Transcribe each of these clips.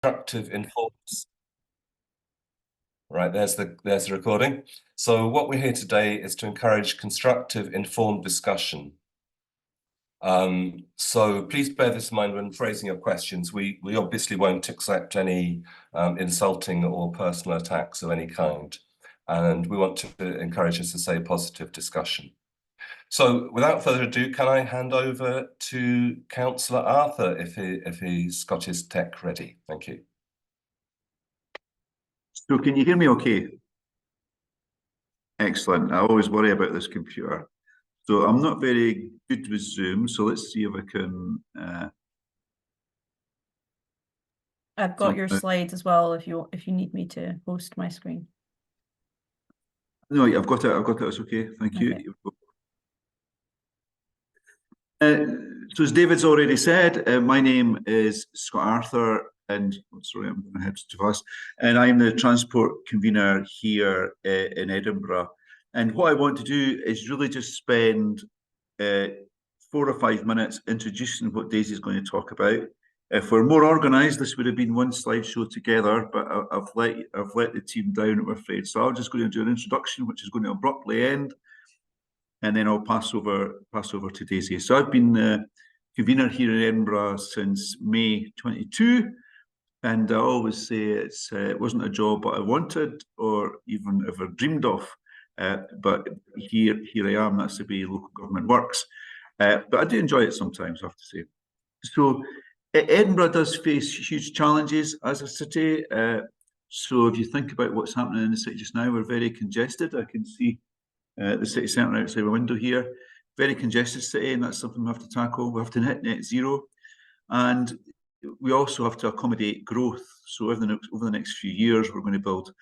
constructive informed. Right, there's the recording. So what we're here today is to encourage constructive, informed discussion. So please bear this in mind when phrasing your questions. We obviously won't accept any insulting or personal attacks of any kind, and we want to encourage us to say positive discussion. So without further ado, can I hand over to Councillor Arthur if he's got his tech ready? Thank you. So can you hear me okay? Excellent. I always worry about this computer. So I'm not very good with Zoom, so let's see if I can... I've got your slides as well if you need me to host my screen. No, I've got it. It's okay. Thank you. So as David's already said, my name is Scott Arthur, and sorry, I'm going to head too fast. And I'm the transport convener here in Edinburgh. And what I want to do is really just spend 4 or 5 minutes introducing what Daisy's going to talk about. If we're more organised, this would have been one slideshow together, but I've let the team down, I'm afraid. So I'm just going to do an introduction, which is going to abruptly end, and then I'll pass over to Daisy. So I've been convener here in Edinburgh since May 22, and I always say it wasn't a job that I wanted or even ever dreamed of, but here I am. That's the way local government works. But I do enjoy it sometimes, I have to say. So Edinburgh does face huge challenges as a city. So if you think about what's happening in the city just now, we're very congested. I can see the city centre outside my window here. Very congested city, and that's something we have to tackle. We have to hit net zero, and we also have to accommodate growth. So over the next few years, we're going to build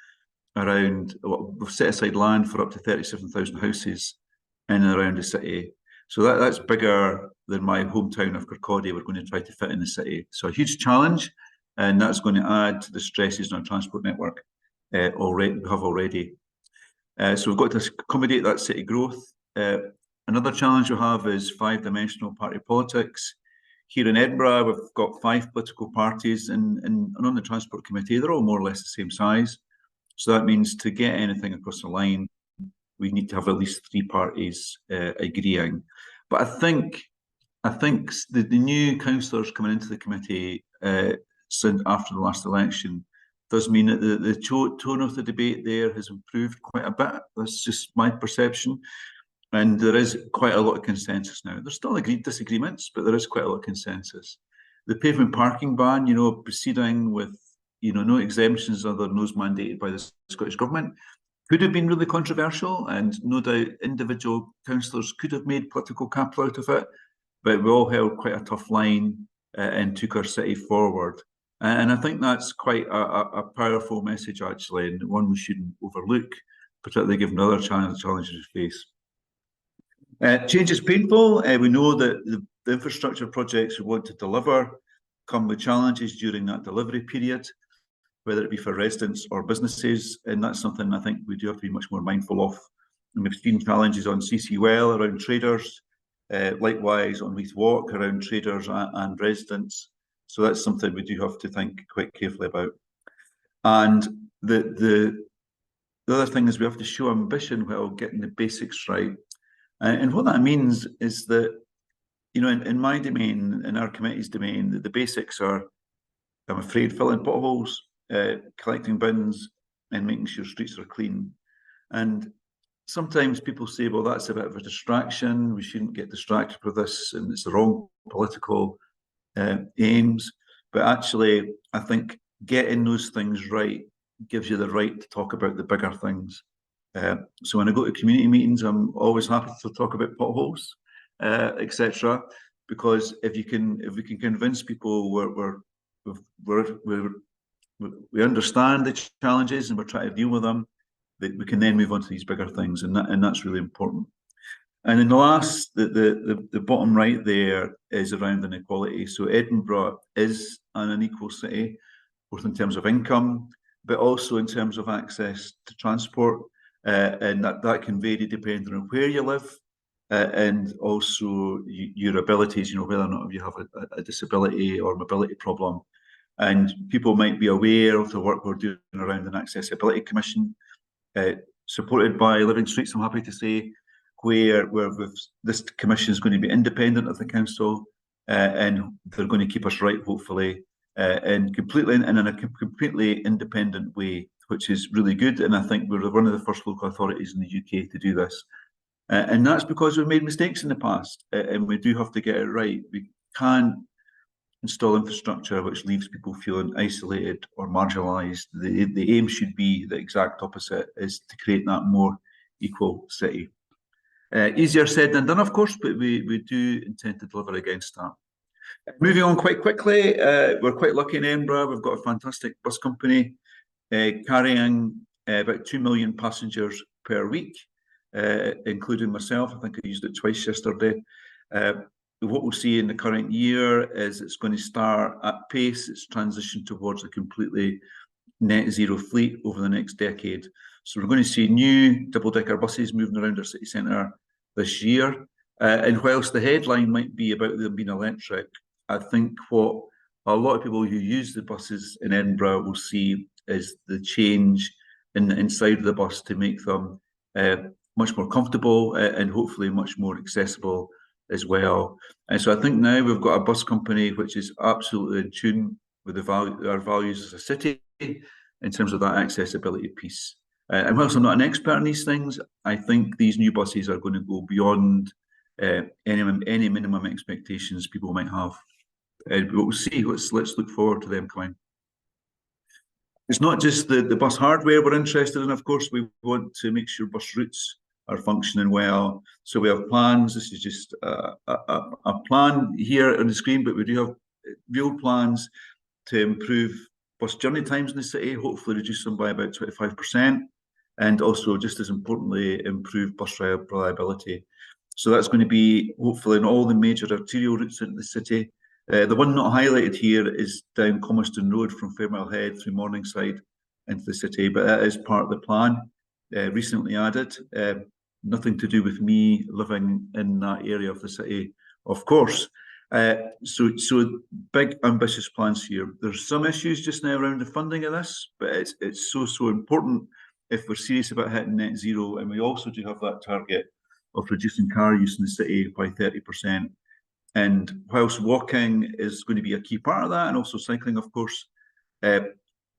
around, we've set aside land for up to 37,000 houses in and around the city. So that's bigger than my hometown of Kirkcaldy. We're going to try to fit in the city. So a huge challenge, and that's going to add to the stresses in our transport network already. So we've got to accommodate that city growth. Another challenge we have is 5-dimensional party politics. Here in Edinburgh, we've got 5 political parties, and on the Transport Committee, they're all more or less the same size. So that means to get anything across the line, we need to have at least 3 parties agreeing. But I think the new councillors coming into the committee since after the last election does mean that the tone of the debate there has improved quite a bit. That's just my perception. And there is quite a lot of consensus now. There's still disagreements, but there is quite a lot of consensus. The pavement parking ban, proceeding with, no exemptions other than those mandated by the Scottish Government, could have been really controversial, and no doubt individual councillors could have made political capital out of it, but we all held quite a tough line and took our city forward. And I think that's quite a powerful message, actually, and one we shouldn't overlook, particularly given other challenges we face. Change is painful. We know that the infrastructure projects we want to deliver come with challenges during that delivery period, whether it be for residents or businesses, and that's something I think we do have to be much more mindful of. And we've seen challenges on CC Well around traders, likewise on Leith Walk around traders and residents. So that's something we do have to think quite carefully about. And the other thing is we have to show ambition while getting the basics right. And what that means is that, in my domain, in our committee's domain, the basics are, I'm afraid, filling potholes, collecting bins, and making sure streets are clean. And sometimes people say, well, that's a bit of a distraction. We shouldn't get distracted with this, and it's the wrong political aims. But actually, I think getting those things right gives you the right to talk about the bigger things. So when I go to community meetings, I'm always happy to talk about potholes, etc. Because if we can convince people we understand the challenges and we're trying to deal with them, that we can then move on to these bigger things, and that's really important. And then the bottom right there is around inequality. So Edinburgh is an unequal city, both in terms of income, but also in terms of access to transport. And that can vary depending on where you live, and also your abilities, whether or not you have a disability or mobility problem. And people might be aware of the work we're doing around an accessibility commission, supported by Living Streets, I'm happy to say, where this commission is going to be independent of the council, and they're going to keep us right, hopefully, and in a completely independent way, which is really good. And I think we're one of the first local authorities in the UK to do this. And that's because we've made mistakes in the past, and we do have to get it right. We can't install infrastructure which leaves people feeling isolated or marginalised. The aim should be the exact opposite, is to create that more equal city. Easier said than done, of course, but we do intend to deliver against that. Moving on quite quickly, we're quite lucky in Edinburgh. We've got a fantastic bus company carrying about 2 million passengers per week, including myself. I think I used it twice yesterday. What we'll see in the current year is it's going to start at pace. It's transitioned towards a completely net zero fleet over the next decade. So we're going to see new double-decker buses moving around our city centre this year. And whilst the headline might be about them being electric, I think what a lot of people who use the buses in Edinburgh will see is the change in the inside of the bus to make them much more comfortable and hopefully much more accessible as well. And so I think now we've got a bus company which is absolutely in tune with our values as a city in terms of that accessibility piece. And whilst I'm not an expert in these things, I think these new buses are going to go beyond any minimum expectations people might have. But we'll see. Let's look forward to them coming. It's not just the bus hardware we're interested in, of course. We want to make sure bus routes are functioning well. So we have plans. This is just a plan here on the screen, but we do have real plans to improve bus journey times in the city, hopefully reduce them by about 25%, and also, just as importantly, improve bus reliability. So that's going to be hopefully in all the major arterial routes into the city. The one not highlighted here is down Comiston Road from Fairmile Head through Morningside into the city, but that is part of the plan, recently added. Nothing to do with me living in that area of the city, of course. So big ambitious plans here. There's some issues just now around the funding of this, but it's so important if we're serious about hitting net zero, and we also do have that target of reducing car use in the city by 30%. And whilst walking is going to be a key part of that, and also cycling, of course,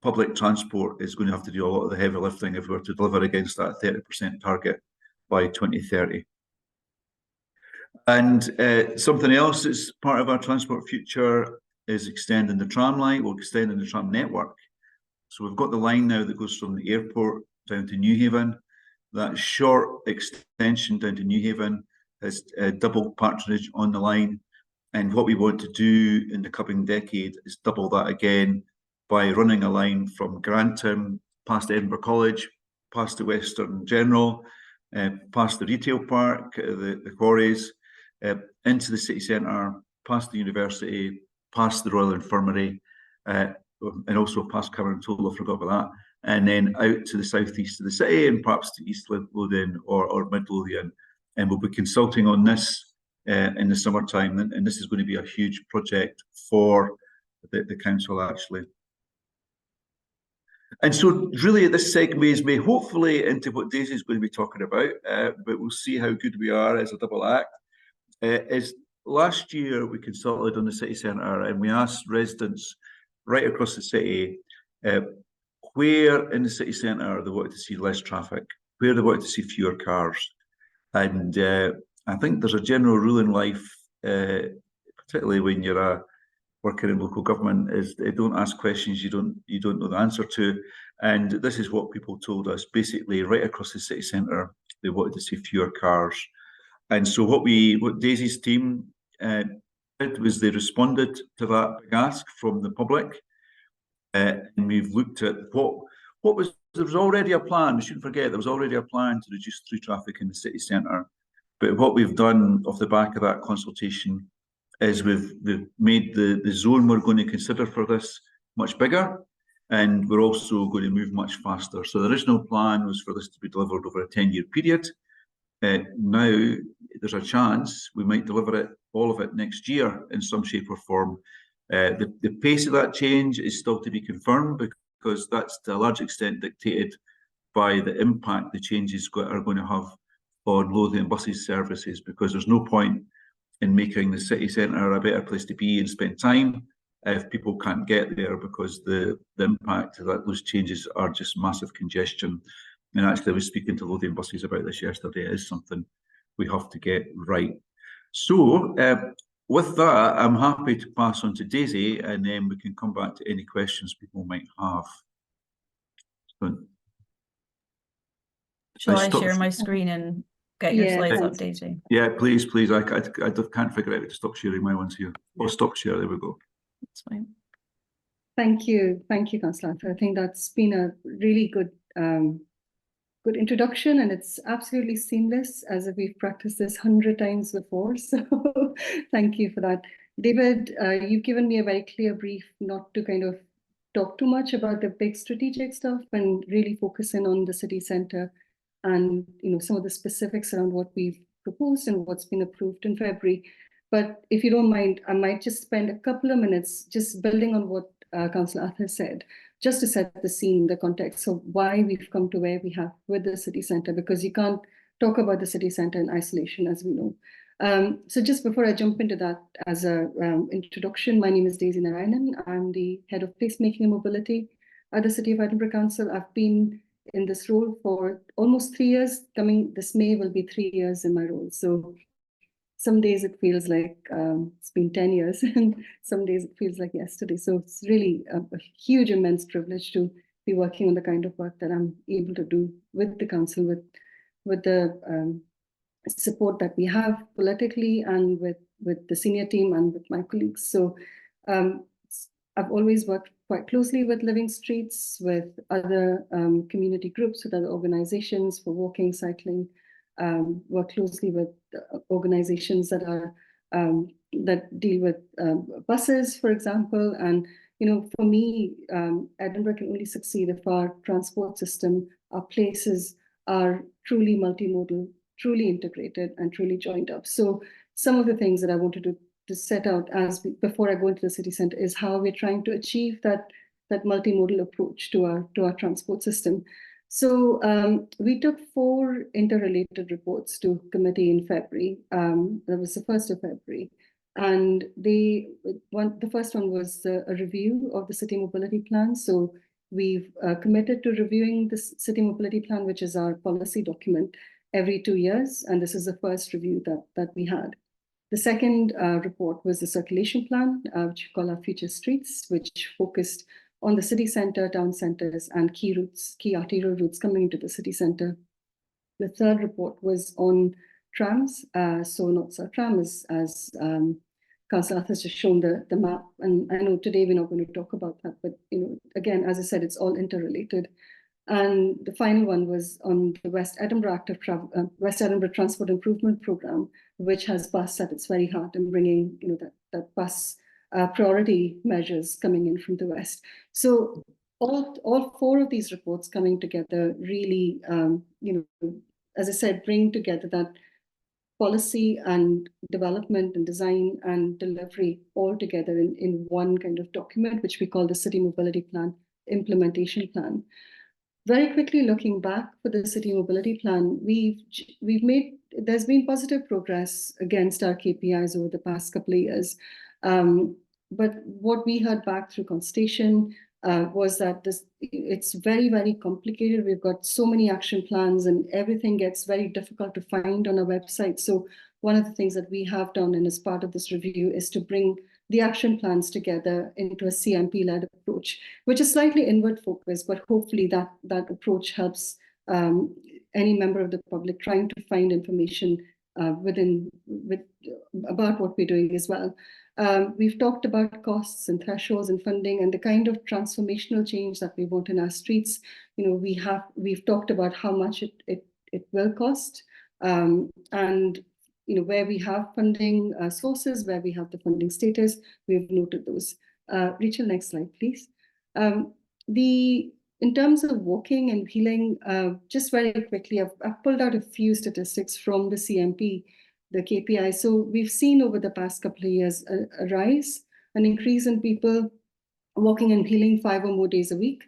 public transport is going to have to do a lot of the heavy lifting if we were to deliver against that 30% target by 2030. And something else that's part of our transport future is extending the tram line, or extending the tram network. So we've got the line now that goes from the airport down to Newhaven. That short extension down to Newhaven has double patronage on the line. And what we want to do in the coming decade is double that again by running a line from Grantham past Edinburgh College, past the Western General, past the retail park, the quarries, into the city centre, past the university, past the Royal Infirmary, and also past Cameron Toll, I forgot about that, and then out to the southeast of the city and perhaps to East Lothian or Mid Lothian. And we'll be consulting on this in the summertime, and this is going to be a huge project for the council, actually. And so really this segues me hopefully into what Daisy's going to be talking about, but we'll see how good we are as a double act. Is last year we consulted on the city centre, and we asked residents right across the city where in the city centre they wanted to see less traffic, where they wanted to see fewer cars. And I think there's a general rule in life, particularly when you're working in local government, is they don't ask questions you don't know the answer to. And this is what people told us. Basically, right across the city centre, they wanted to see fewer cars. And so what Daisy's team did was they responded to that big ask from the public, and we've looked at there was already a plan. We shouldn't forget there was already a plan to reduce through traffic in the city centre. But what we've done off the back of that consultation is we've made the zone we're going to consider for this much bigger, and we're also going to move much faster. So the original plan was for this to be delivered over a 10-year period. Now there's a chance we might deliver all of it next year in some shape or form, The pace of that change is still to be confirmed, because that's to a large extent dictated by the impact the changes are going to have on Lothian buses services, because there's no point in making the city centre a better place to be and spend time if people can't get there, because the impact of those changes are just massive congestion. And actually, I was speaking to Lothian buses about this yesterday. It is something we have to get right. So with that, I'm happy to pass on to Daisy, and then we can come back to any questions people might have. So, Shall I share my screen and get your slides up, Daisy? Yeah, please. I can't figure out how to stop sharing my ones here. Or stop share, there we go. That's fine. Thank you, Councillor Arthur. I think that's been a really good good introduction, and it's absolutely seamless, as if we've practiced this 100 times before. So thank you for that. David, you've given me a very clear brief not to kind of talk too much about the big strategic stuff and really focus in on the city centre and some of the specifics around what we've proposed and what's been approved in February. But if you don't mind, I might just spend a couple of minutes just building on what Councillor Arthur said, just to set the scene, the context of why we've come to where we have with the city centre, because you can't talk about the city centre in isolation, as we know. So just before I jump into that, as an introduction, my name is Daisy Narayanan. I'm the Head of Placemaking and Mobility at the City of Edinburgh Council. I've been in this role for almost 3 years. Coming this May will be 3 years in my role. So some days it feels like it's been 10 years, and some days it feels like yesterday. So it's really a huge, immense privilege to be working on the kind of work that I'm able to do with the council, with the support that we have politically and with the senior team and with my colleagues. So I've always worked quite closely with Living Streets, with other community groups, with other organizations for walking, cycling, work closely with organizations that are that deal with buses, for example. And for me, Edinburgh can only succeed if our transport system, our places are truly multimodal, truly integrated, and truly joined up. So some of the things that I wanted to set out before I go into the city centre is how we're trying to achieve that multimodal approach to our transport system. So we took 4 interrelated reports to committee in February. That was the 1st of February. And the first one was a review of the city mobility plan. So we've committed to reviewing the city mobility plan, which is our policy document, every 2 years. And this is the first review that we had. The second report was the circulation plan, which we call our future streets, which focused on the city centre, town centres, and key arterial routes coming into the city centre. The third report was on trams. So North South Tram, as Councillor Arthur has just shown the map. And I know today we're not going to talk about that, but again, as I said, it's all interrelated. And the final one was on the West Edinburgh Transport Improvement Programme, which has bus at its very heart and bringing that bus priority measures coming in from the West. So all 4 of these reports coming together really, as I said, bring together that policy and development and design and delivery all together in one kind of document, which we call the City Mobility Plan Implementation Plan. Very quickly looking back for the City Mobility Plan, there's been positive progress against our KPIs over the past couple of years. But what we heard back through consultation was that it's very, very complicated. We've got so many action plans and everything gets very difficult to find on our website. So one of the things that we have done, and as part of this review, is to bring the action plans together into a CMP-led approach, which is slightly inward focused, but hopefully that approach helps any member of the public trying to find information about what we're doing as well. We've talked about costs and thresholds and funding and the kind of transformational change that we want in our streets. We've talked about how much it will cost, and where we have funding sources, where we have the funding status, we've noted those. Rachel, next slide, please. In terms of walking and healing, just very quickly, I've pulled out a few statistics from the CMP, the KPI. So we've seen over the past couple of years a rise an increase in people walking and peeling 5 or more days a week.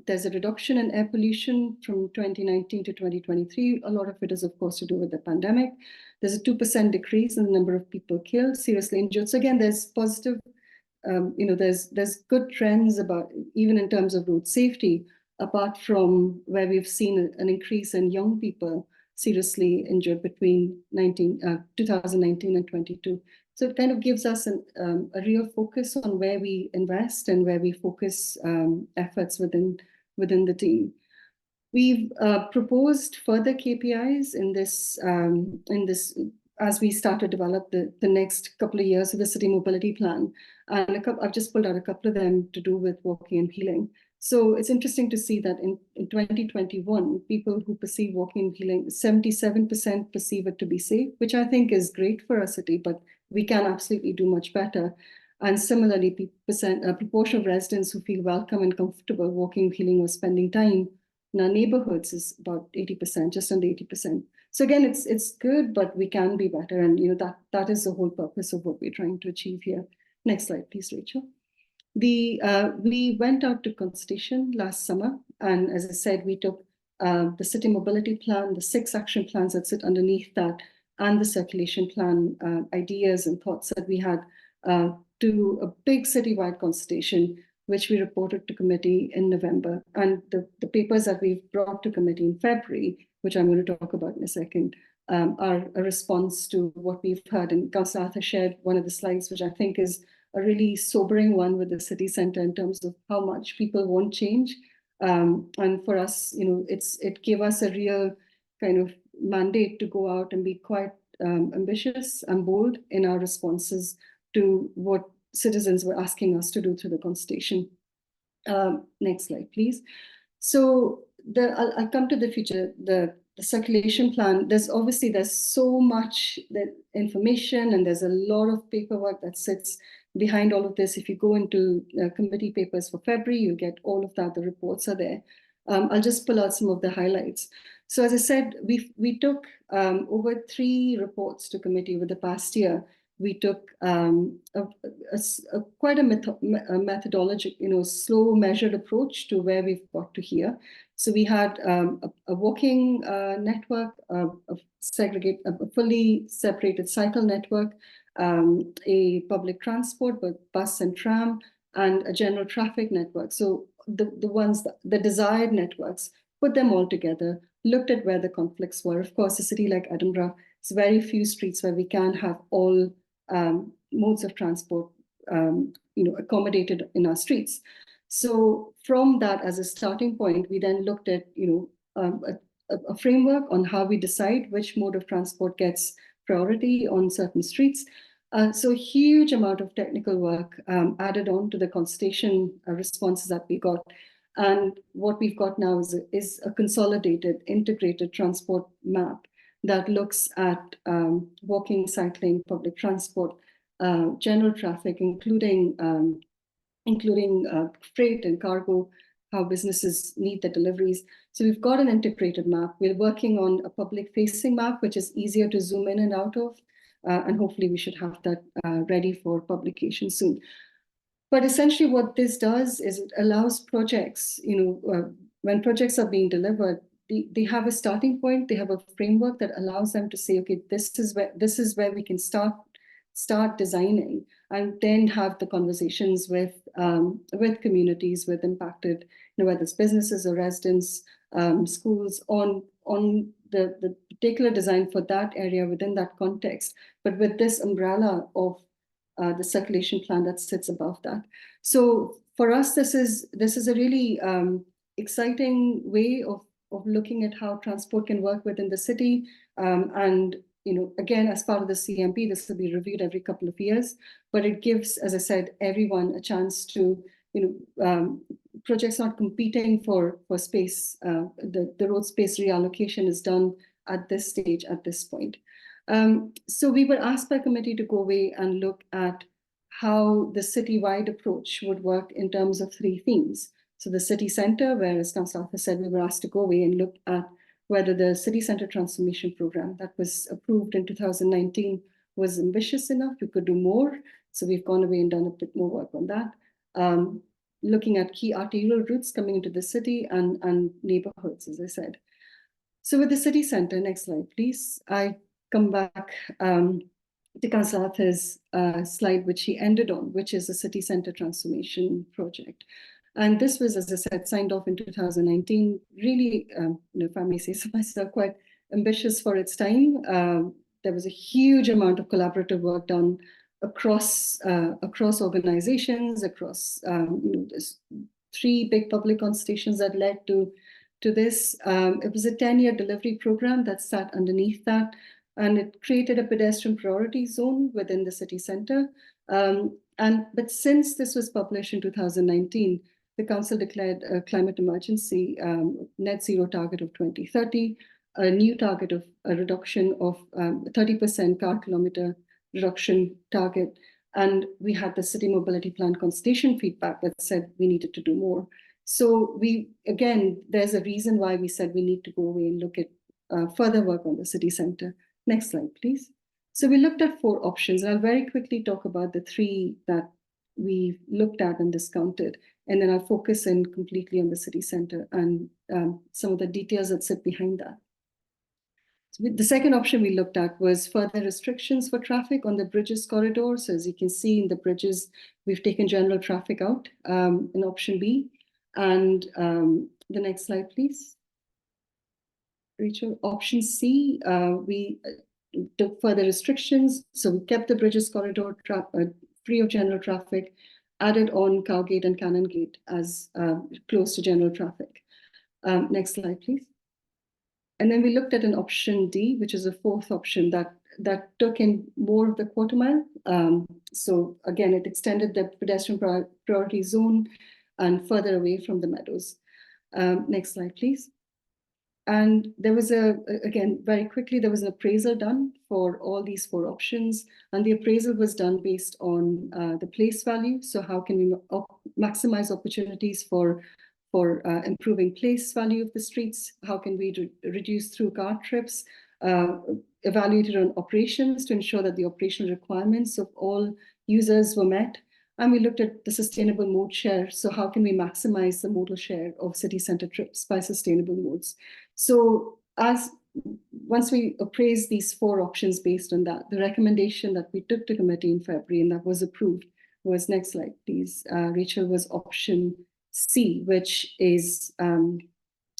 There's a reduction in air pollution from 2019 to 2023. A lot of it is, of course, to do with the pandemic. There's a 2% decrease in the number of people killed, seriously injured. So again, there's positive, there's good trends about, even in terms of road safety, apart from where we've seen an increase in young people seriously injured between 2019 and 22. So it kind of gives us a real focus on where we invest and where we focus efforts within the team. We've proposed further KPIs in this as we start to develop the next couple of years of the city mobility plan. And I've just pulled out a couple of them to do with walking and peeling. So it's interesting to see that in 2021, people who perceive walking and peeling, 77% perceive it to be safe, which I think is great for our city, but we can absolutely do much better. And similarly, proportion of residents who feel welcome and comfortable walking, peeling, or spending time in our neighborhoods is about 80%, just under 80%. So again, it's good, but we can be better. And that is the whole purpose of what we're trying to achieve here. Next slide, please, Rachel. We went out to consultation last summer, and as I said, we took the city mobility plan, the 6 action plans that sit underneath that, and the circulation plan ideas and thoughts that we had to a big citywide consultation, which we reported to committee in November. And the papers that we've brought to committee in February, which I'm going to talk about in a second, are a response to what we've heard. And Councillor Arthur shared one of the slides, which I think is a really sobering one with the city centre in terms of how much people won't change. And for us, it gave us a real kind of mandate to go out and be quite ambitious and bold in our responses to what citizens were asking us to do through the consultation. Next slide, please. So I'll come to the future, the circulation plan. There's so much information, and there's a lot of paperwork that sits behind all of this. If you go into committee papers for February, you'll get all of that. The reports are there. I'll just pull out some of the highlights. So as I said, we took over 3 reports to committee over the past year. We took quite a methodologic, slow measured approach to where we've got to here. So we had a walking network, a fully separated cycle network, a public transport, both bus and tram, and a general traffic network. So the desired networks, put them all together, looked at where the conflicts were. Of course, a city like Edinburgh, it's very few streets where we can have all modes of transport accommodated in our streets. So from that as a starting point, we then looked at a framework on how we decide which mode of transport gets priority on certain streets. So a huge amount of technical work added on to the consultation responses that we got. And what we've got now is a consolidated, integrated transport map that looks at walking, cycling, public transport, general traffic, including freight and cargo, how businesses need the deliveries. So we've got an integrated map. We're working on a public-facing map, which is easier to zoom in and out of, and hopefully we should have that ready for publication soon. But essentially what this does is it allows projects, when projects are being delivered, they have a starting point, they have a framework that allows them to say, okay, this is where we can start designing, and then have the conversations with communities, with impacted, whether it's businesses or residents, schools, on the particular design for that area within that context, but with this umbrella of the circulation plan that sits above that. So for us, this is a really exciting way of looking at how transport can work within the city. And again, as part of the CMP, this will be reviewed every couple of years, but it gives, as I said, everyone a chance to, projects not competing for space. The road space reallocation is done at this stage, at this point. So we were asked by committee to go away and look at how the citywide approach would work in terms of 3 themes. So the city centre, where, as Councillor Arthur said, we were asked to go away and look at whether the city centre transformation programme that was approved in 2019 was ambitious enough, we could do more. So we've gone away and done a bit more work on that. Looking at key arterial routes coming into the city and neighborhoods, as I said. So with the city centre, next slide, please. I come back to Councillor Arthur's slide, which he ended on, which is the city centre transformation project. And this was, as I said, signed off in 2019, really, if I may say so myself, quite ambitious for its time. There was a huge amount of collaborative work done across organizations, across there's 3 big public consultations that led to this. It was a 10-year delivery program that sat underneath that, and it created a pedestrian priority zone within the city centre. But since this was published in 2019, the council declared a climate emergency, net zero target of 2030, a new target of a reduction of 30% car kilometre reduction target. And we had the city mobility plan consultation feedback that said we needed to do more. So there's a reason why we said we need to go away and look at further work on the city centre. Next slide, please. So we looked at 4 options, and I'll very quickly talk about the 3 that we looked at and discounted, and then I'll focus in completely on the city centre and some of the details that sit behind that. So the second option we looked at was further restrictions for traffic on the bridges corridor. So as you can see in the bridges, we've taken general traffic out in option B. And the next slide, please. Rachel, option C, we took further restrictions. So we kept the bridges corridor free of general traffic, added on Cowgate and Canongate as close to general traffic. Next slide, please. And then we looked at an option D, which is a 4th option that took in more of the quarter mile. So again, it extended the pedestrian priority zone and further away from the meadows. Next slide, please. And there was again, very quickly, there was an appraisal done for all these 4 options. And the appraisal was done based on the place value. So how can we maximize opportunities for improving place value of the streets? How can we reduce through car trips? Evaluated on operations to ensure that the operational requirements of all users were met. And we looked at the sustainable mode share. So how can we maximize the modal share of city centre trips by sustainable modes? So once we appraised these 4 options based on that, the recommendation that we took to committee in February and that was approved was, next slide, please, Rachel, was option C, which is,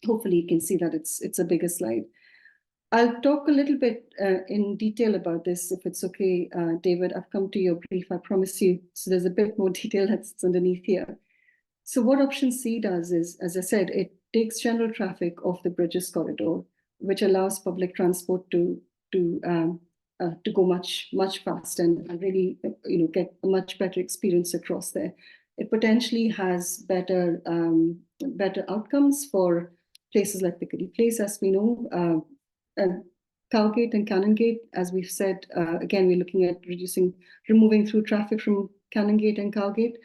hopefully you can see that it's a bigger slide. I'll talk a little bit in detail about this, if it's okay, David. I've come to your brief, I promise you. So there's a bit more detail that's underneath here. So what option C does is, as I said, it takes general traffic off the bridges corridor, which allows public transport to go much faster and really get a much better experience across there. It potentially has better outcomes for places like Piccadilly Place, as we know. Cowgate and Canongate, as we've said, again, we're looking at removing through traffic from Canongate and Cowgate.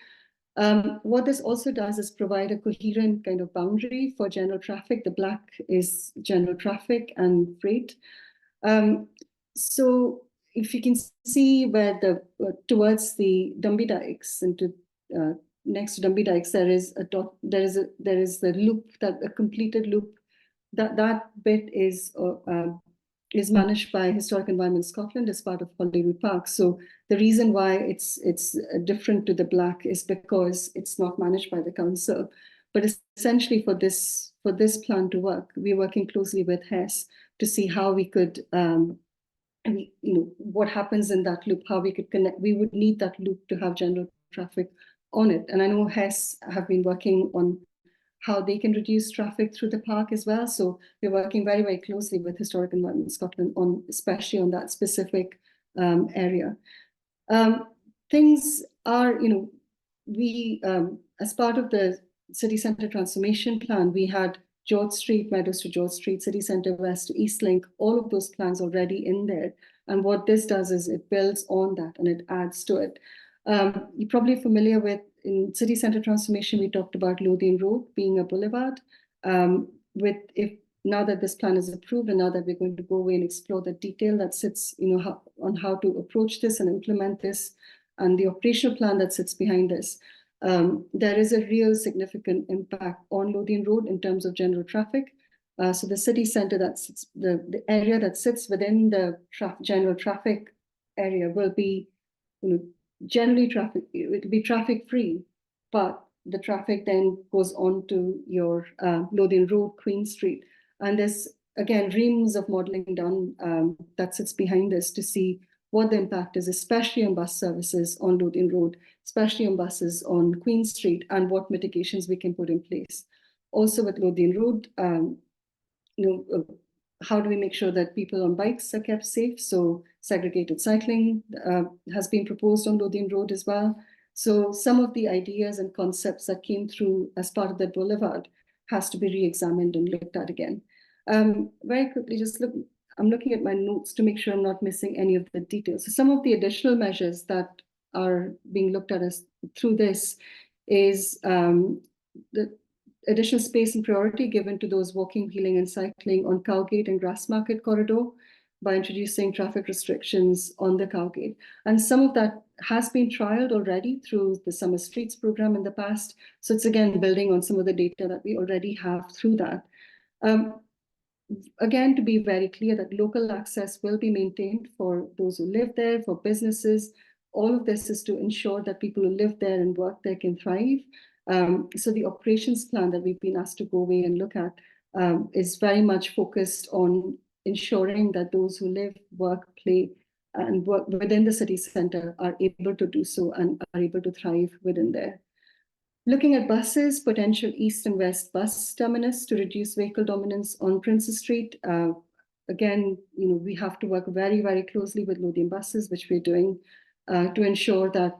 What this also does is provide a coherent kind of boundary for general traffic. The black is general traffic and freight. So if you can see where towards the Dumby Dykes and next to Dumby Dykes, there is the loop, a completed loop. That bit is managed by Historic Environment Scotland as part of Holyrood Park. So the reason why it's different to the black is because it's not managed by the council. But essentially, for this plan to work, we're working closely with HES to see how we could, what happens in that loop, how we could connect. We would need that loop to have general traffic on it. And I know HES have been working on how they can reduce traffic through the park as well. So we're working very, very closely with Historic Environment Scotland especially on that specific area. Things are, we, as part of the city centre transformation plan, we had George Street, Meadows to George Street, City Centre West to East Link, all of those plans already in there. And what this does is it builds on that and it adds to it. You're probably familiar with, in city centre transformation, we talked about Lothian Road being a boulevard. Now that this plan is approved and now that we're going to go away and explore the detail that sits, on how to approach this and implement this, and the operational plan that sits behind this, there is a real significant impact on Lothian Road in terms of general traffic. So the city centre, the area that sits within the general traffic area will be, generally it will be traffic free, but the traffic then goes on to your Lothian Road, Queen Street, and there's again reams of modelling done that sits behind this to see what the impact is, especially on bus services on Lothian Road, especially on buses on Queen Street, and what mitigations we can put in place. Also with Lothian Road, how do we make sure that people on bikes are kept safe? So segregated cycling has been proposed on Lothian Road as well. So some of the ideas and concepts that came through as part of that boulevard has to be re-examined and looked at again. Very quickly, I'm looking at my notes to make sure I'm not missing any of the details. So some of the additional measures that are being looked at through this is the additional space and priority given to those walking, wheeling and cycling on Cowgate and Grassmarket corridor by introducing traffic restrictions on the Cowgate. And some of that has been trialled already through the Summer Streets program in the past. So it's again building on some of the data that we already have through that. Again, to be very clear that local access will be maintained for those who live there, for businesses. All of this is to ensure that people who live there and work there can thrive. So the operations plan that we've been asked to go away and look at is very much focused on ensuring that those who live, work, play, and work within the city centre are able to do so and are able to thrive within there. Looking at buses, potential east and west bus terminus to reduce vehicle dominance on Princess Street. Again, we have to work very, very closely with Lothian Buses, which we're doing, to ensure that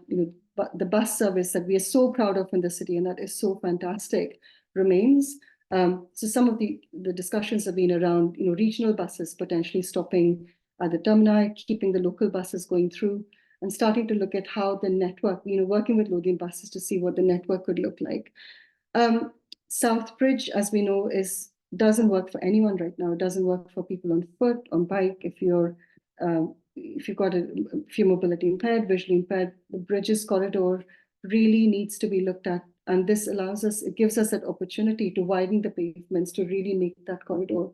the bus service that we are so proud of in the city and that is so fantastic remains. So some of the discussions have been around, regional buses potentially stopping at the termini, keeping the local buses going through, and starting to look at how the network, working with Lothian Buses to see what the network could look like. Southbridge, as we know, doesn't work for anyone right now. It doesn't work for people on foot, on bike. If you're mobility impaired, visually impaired, the bridges corridor really needs to be looked at. And this it gives us that opportunity to widen the pavements to really make that corridor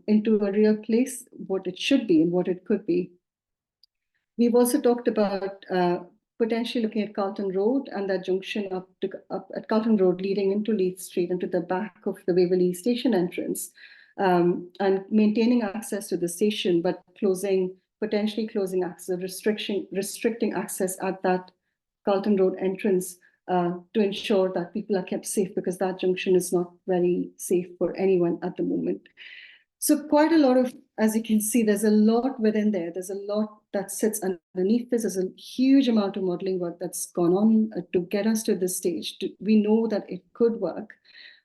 into a real place, what it should be and what it could be. We've also talked about potentially looking at Carlton Road and that junction up at Carlton Road leading into Leith Street and to the back of the Waverley station entrance, and maintaining access to the station, but potentially closing access, restricting access at that Carlton Road entrance to ensure that people are kept safe, because that junction is not very safe for anyone at the moment. So quite a lot of, as you can see, there's a lot within there. There's a lot that sits underneath this. There's a huge amount of modelling work that's gone on to get us to this stage. We know that it could work,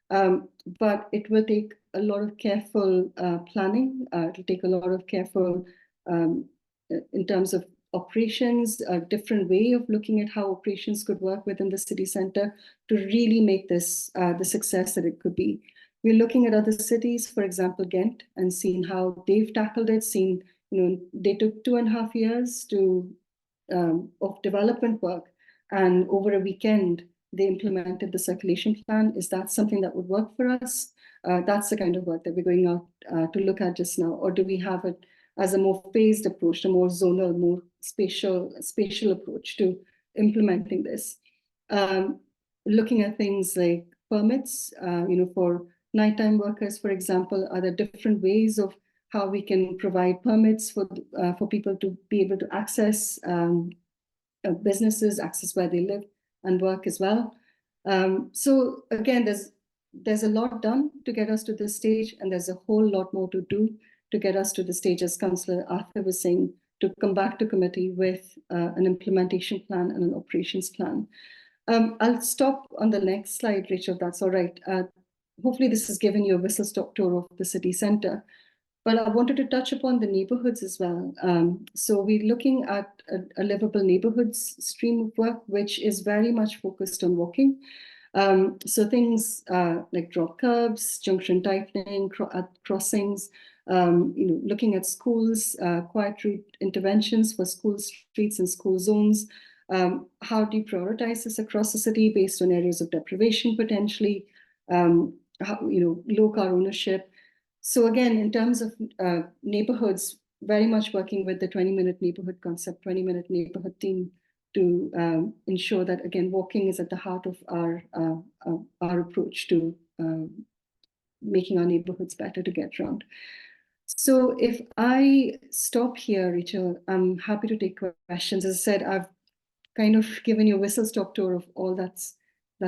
but it will take a lot of careful planning. It'll take a lot of careful, in terms of operations, a different way of looking at how operations could work within the city centre to really make this the success that it could be. We're looking at other cities, for example, Ghent, and seeing how they've tackled it. They took 2.5 years of development work, and over a weekend, they implemented the circulation plan. Is that something that would work for us? That's the kind of work that we're going out to look at just now. Or do we have it as a more phased approach, a more zonal, more spatial approach to implementing this? Looking at things like permits, for nighttime workers, for example, are there different ways of how we can provide permits for people to be able to access businesses, access where they live and work as well. So again, there's a lot done to get us to this stage, and there's a whole lot more to do to get us to the stage, as Councillor Arthur was saying, to come back to committee with an implementation plan and an operations plan. I'll stop on the next slide, Rachel, if that's all right. Hopefully this has given you a whistle-stop tour of the city centre, but I wanted to touch upon the neighbourhoods as well. So we're looking at a livable neighbourhoods stream of work, which is very much focused on walking. So things like drop curbs, junction tightening, at crossings, looking at schools, quiet route interventions for school streets and school zones, How do you prioritize this across the city based on areas of deprivation potentially? Low car ownership. So again, in terms of neighborhoods, very much working with the 20-minute neighborhood concept, 20-minute neighborhood team to ensure that, again, walking is at the heart of our approach to making our neighborhoods better to get around. So if I stop here, Rachel, I'm happy to take questions. As I said, I've kind of given you a whistle-stop tour of all that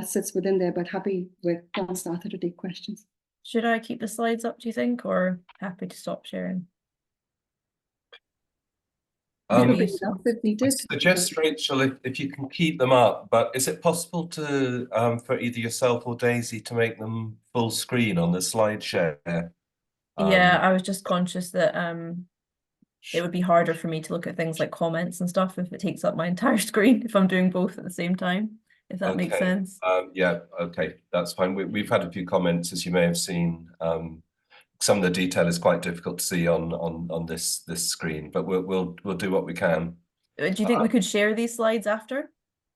sits within there, but happy with Councillor Arthur to take questions. Should I keep the slides up, do you think, or happy to stop sharing? Maybe if needed. I suggest, Rachel, if you can keep them up, but is it possible to for either yourself or Daisy to make them full screen on the slide share? Yeah, I was just conscious that it would be harder for me to look at things like comments and stuff if it takes up my entire screen if I'm doing both at the same time, if that makes sense. Yeah, okay, that's fine. We've had a few comments, as you may have seen. Some of the detail is quite difficult to see on this screen, but we'll do what we can. Do you think we could share these slides after?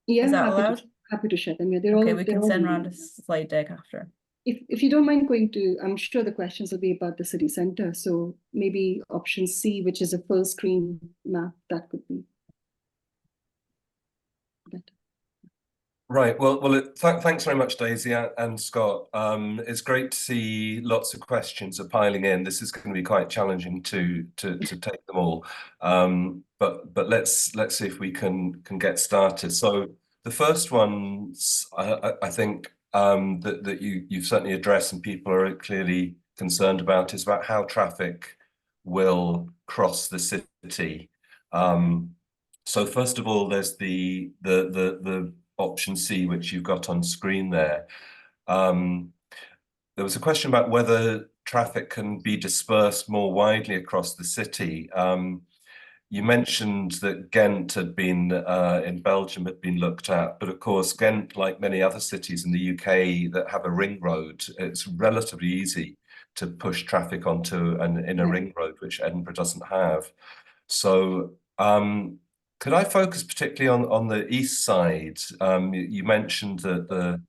Yeah, is that allowed? Happy to share them. Yeah, okay, we can send around a slide deck after. If you don't mind going to, I'm sure the questions will be about the city centre. So maybe option C, which is a full screen map, that could be better. Right. Well, thanks very much, Daisy and Scott. It's great to see lots of questions are piling in. This is going to be quite challenging to take them all. But let's see if we can get started. So the first ones, I think that you've certainly addressed and people are clearly concerned about is about how traffic will cross the city. So first of all, there's the option C, which you've got on screen there. There was a question about whether traffic can be dispersed more widely across the city. You mentioned that Ghent had been, in Belgium, had been looked at, but of course, Ghent, like many other cities in the UK that have a ring road, it's relatively easy to push traffic onto an inner ring road, which Edinburgh doesn't have. So, could I focus particularly on the east side? You mentioned that the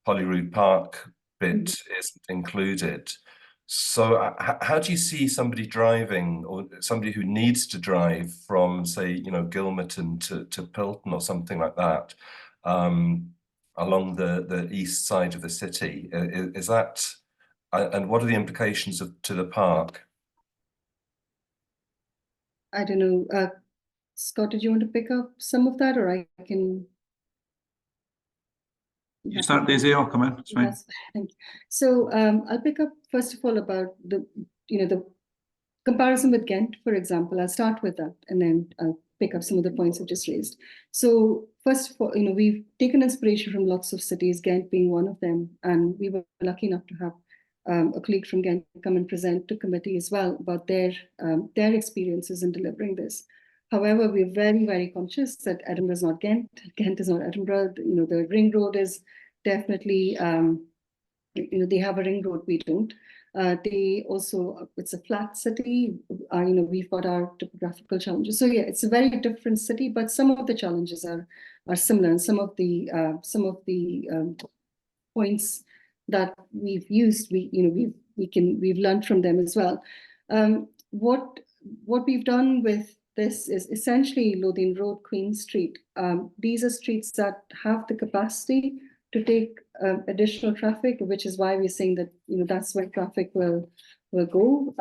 Holyrood Park bit isn't included. So how do you see somebody driving, or somebody who needs to drive from, say, Gilmerton to Pilton or something like that, along the east side of the city? Is that, and what are the implications to the park? I don't know. Scott, did you want to pick up some of that, or I can? You start, Daisy. I'll come in. It's fine. Yes, thank you. So I'll pick up first of all about the comparison with Ghent, for example. I'll start with that, and then I'll pick up some of the points I've just raised. So first of all, we've taken inspiration from lots of cities, Ghent being one of them, and we were lucky enough to have a colleague from Ghent come and present to committee as well about their experiences in delivering this. However, we're very, very conscious that Edinburgh is not Ghent. Ghent is not Edinburgh. The ring road is definitely, they have a ring road, we don't. They also, it's a flat city. We've got our topographical challenges. So yeah, it's a very different city, but some of the challenges are similar, and some of the points that we've used, we've learned from them as well. What we've done with this is essentially Lothian Road, Queen Street. These are streets that have the capacity to take additional traffic, which is why we're saying that that's where traffic will go.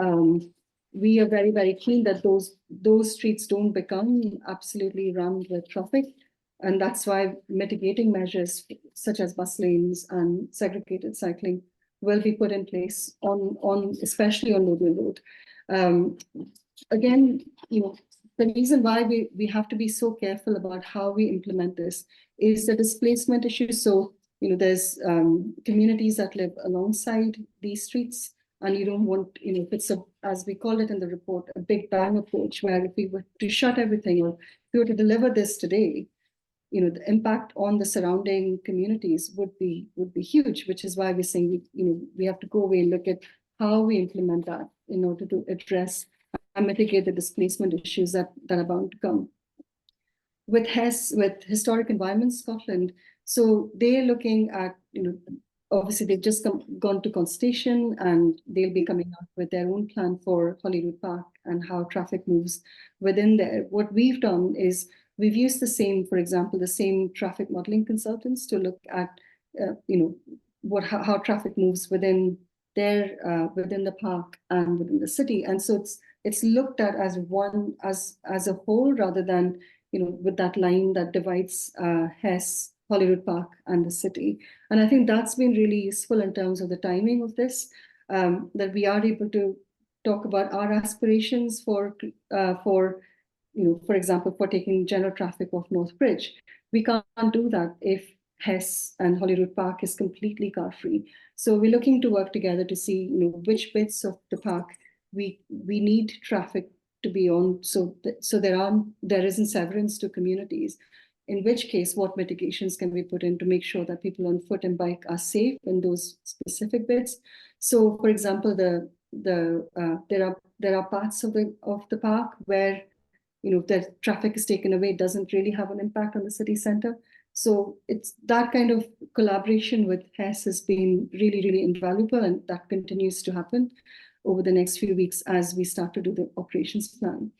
We are very, very keen that those streets don't become absolutely rammed with traffic, and that's why mitigating measures such as bus lanes and segregated cycling will be put in place especially on Lothian Road. Again, the reason why we have to be so careful about how we implement this is the displacement issue. So, there's communities that live alongside these streets, and you don't want, if it's as we call it in the report, a big bang approach, where if we were to shut everything, or if we were to deliver this today, the impact on the surrounding communities would be huge, which is why we're saying we have to go away and look at how we implement that in order to address and mitigate the displacement issues that are bound to come. with HES, with Historic Environment Scotland. So they're looking at, obviously they've just gone to consultation, and they'll be coming up with their own plan for Holyrood Park and how traffic moves within there. What we've done is we've used the same, for example, the same traffic modeling consultants to look at, how traffic moves within within the park and within the city. And so it's looked at as one, as a whole, rather than, with that line that divides HES, Holyrood Park, and the city. And I think that's been really useful in terms of the timing of this, that we are able to talk about our aspirations for example, for taking general traffic off North Bridge. We can't do that if HES and Holyrood Park is completely car-free. So we're looking to work together to see, which bits of the park we need traffic to be on, so there isn't severance to communities. In which case, what mitigations can we put in to make sure that people on foot and bike are safe in those specific bits? So, for example, there are parts of the park where the traffic is taken away, it doesn't really have an impact on the city centre. So it's that kind of collaboration with HES has been really, really invaluable, and that continues to happen over the next few weeks as we start to do the operations plan.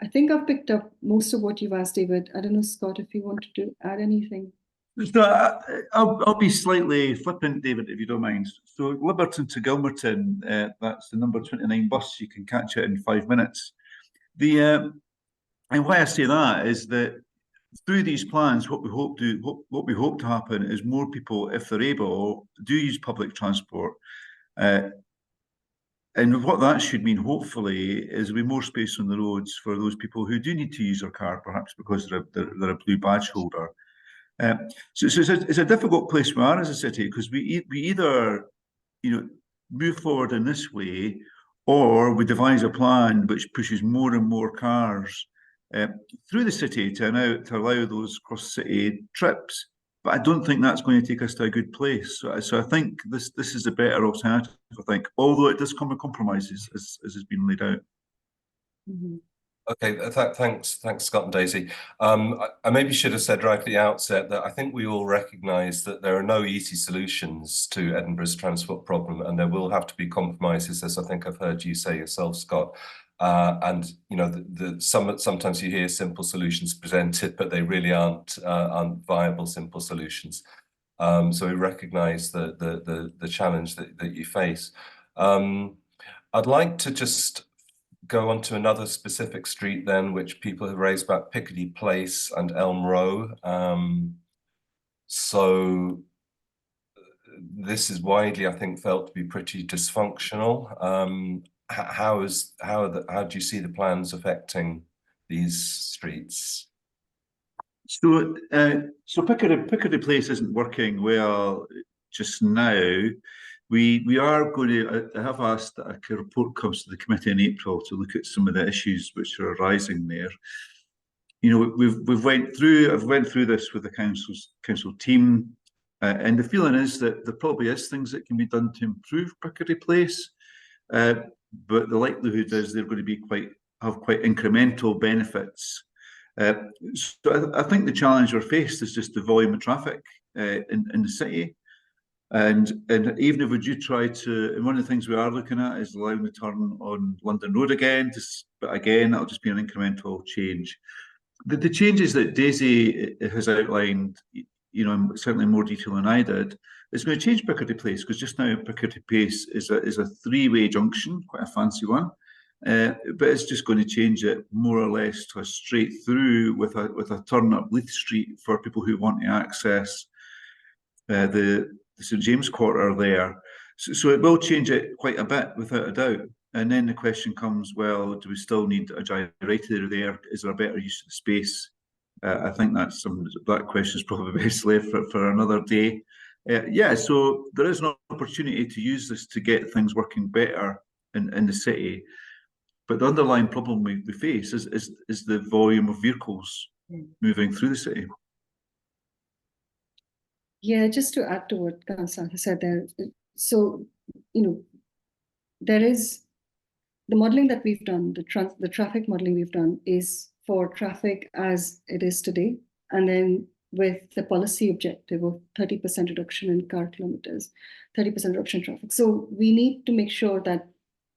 I think I've picked up most of what you've asked, David. I don't know, Scott, if you wanted to add anything. So I'll be slightly flippant, David, if you don't mind. So Liberton to Gilmerton, that's the number 29 bus. You can catch it in 5 minutes. And why I say that is that through these plans, what we hope to happen is more people, if they're able, do use public transport. And what that should mean, hopefully, is there'll be more space on the roads for those people who do need to use their car, perhaps because they're a blue badge holder. So it's a difficult place we are as a city, because we either move forward in this way, or we devise a plan which pushes more and more cars through the city to allow those cross-city trips. But I don't think that's going to take us to a good place. So I think this is a better alternative, I think, although it does come with compromises, as has been laid out. Mm-hmm. Okay, thanks, Scott and Daisy. I maybe should have said right at the outset that I think we all recognise that there are no easy solutions to Edinburgh's transport problem, and there will have to be compromises, as I think I've heard you say yourself, Scott. And sometimes you hear simple solutions presented, but they really aren't viable simple solutions. So we recognise the challenge that you face. I'd like to just go on to another specific street then, which people have raised about Piccadilly Place and Elm Row. So this is widely, I think, felt to be pretty dysfunctional. How do you see the plans affecting these streets? So Piccadilly Place isn't working well just now. We are going to. I have asked that a report comes to the committee in April to look at some of the issues which are arising there. I've went through this with the council team, and the feeling is that there probably is things that can be done to improve Piccadilly Place, but the likelihood is they're going to have quite incremental benefits. So I think the challenge we're faced is just the volume of traffic in the city. And even if we do try to, and one of the things we are looking at is allowing the turn on London Road again, but again, that'll just be an incremental change. The changes that Daisy has outlined, certainly in more detail than I did, is going to change Piccadilly Place, because just now Piccadilly Place is a three-way junction, quite a fancy one, but it's just going to change it more or less to a straight through with a turn up Leith Street for people who want to access the St James Quarter there. So it will change it quite a bit, without a doubt. And then the question comes, well, do we still need a gyrator there? Is there a better use of the space? I think that question is probably best left for another day. So there is an opportunity to use this to get things working better in the city. But the underlying problem we face is the volume of vehicles moving through the city. Yeah, just to add to what Councillor said there. So, there is the modelling that we've done, the traffic modelling we've done is for traffic as it is today, and then with the policy objective of 30% reduction in car kilometers, 30% reduction in traffic. So we need to make sure that,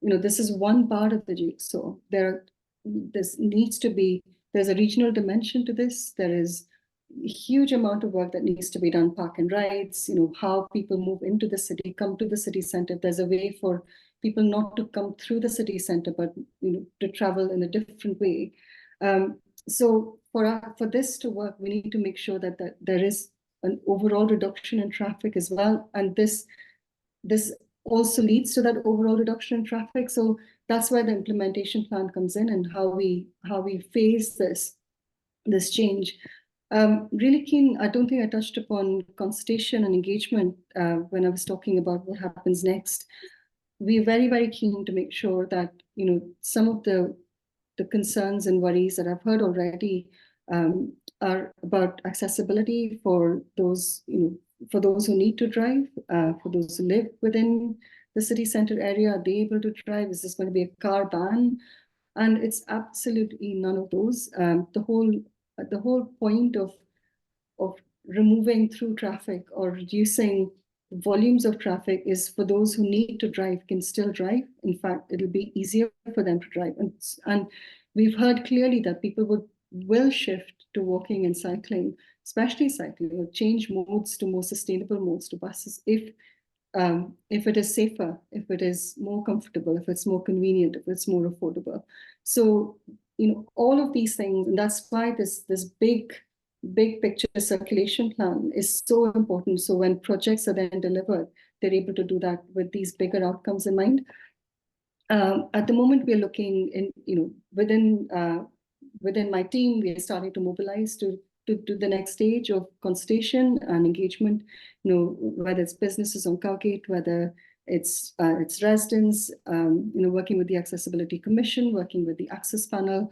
this is one part of the jigsaw. There's a regional dimension to this. There is a huge amount of work that needs to be done, park and rides, how people move into the city, come to the city center. There's a way for people not to come through the city center, but to travel in a different way. So for this to work, we need to make sure that there is an overall reduction in traffic as well. And this also leads to that overall reduction in traffic. So that's where the implementation plan comes in, and how we phase this change. Really keen, I don't think I touched upon consultation and engagement when I was talking about what happens next. We're very, very keen to make sure that, some of the concerns and worries that I've heard already are about accessibility for those, for those who need to drive, for those who live within the city center area. Are they able to drive? Is this going to be a car ban? And it's absolutely none of those. The whole point of removing through traffic or reducing volumes of traffic is for those who need to drive can still drive. In fact, it'll be easier for them to drive. And we've heard clearly that people will shift to walking and cycling, especially cycling, or change modes to more sustainable modes, to buses, if it is safer, if it is more comfortable, if it's more convenient, if it's more affordable. So, all of these things, and that's why this big picture circulation plan is so important. So when projects are then delivered, they're able to do that with these bigger outcomes in mind. At the moment, we're looking in, within my team, we're starting to mobilize to the next stage of consultation and engagement, whether it's businesses on Cowgate, whether it's residents, working with the Accessibility Commission, working with the Access Panel,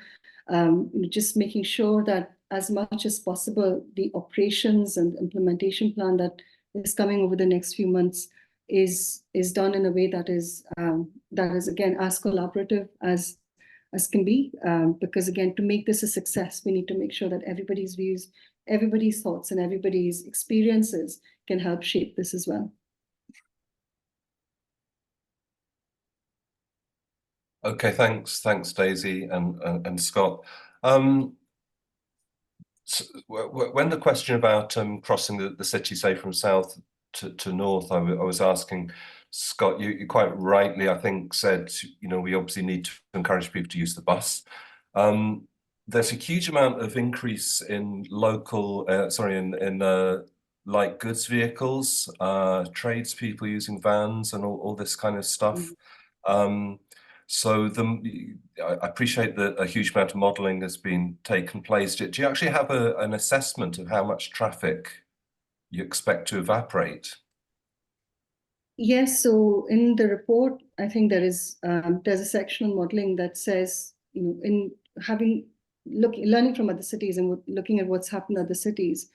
just making sure that as much as possible, the operations and implementation plan that is coming over the next few months is done in a way that is again as collaborative as can be, because again, to make this a success, we need to make sure that everybody's views, everybody's thoughts, and everybody's experiences can help shape this as well. Okay, thanks, Daisy and Scott. So when the question about crossing the city, say from south to north, I was asking Scott, you quite rightly, I think, said, we obviously need to encourage people to use the bus. There's a huge amount of increase in local, in light goods vehicles, tradespeople using vans and all this kind of stuff. So I appreciate that a huge amount of modelling has been taken place. Do you actually have an assessment of how much traffic you expect to evaporate? Yes, so in the report, I think there's a section on modelling that says, in learning from other cities and looking at what's happened in other cities,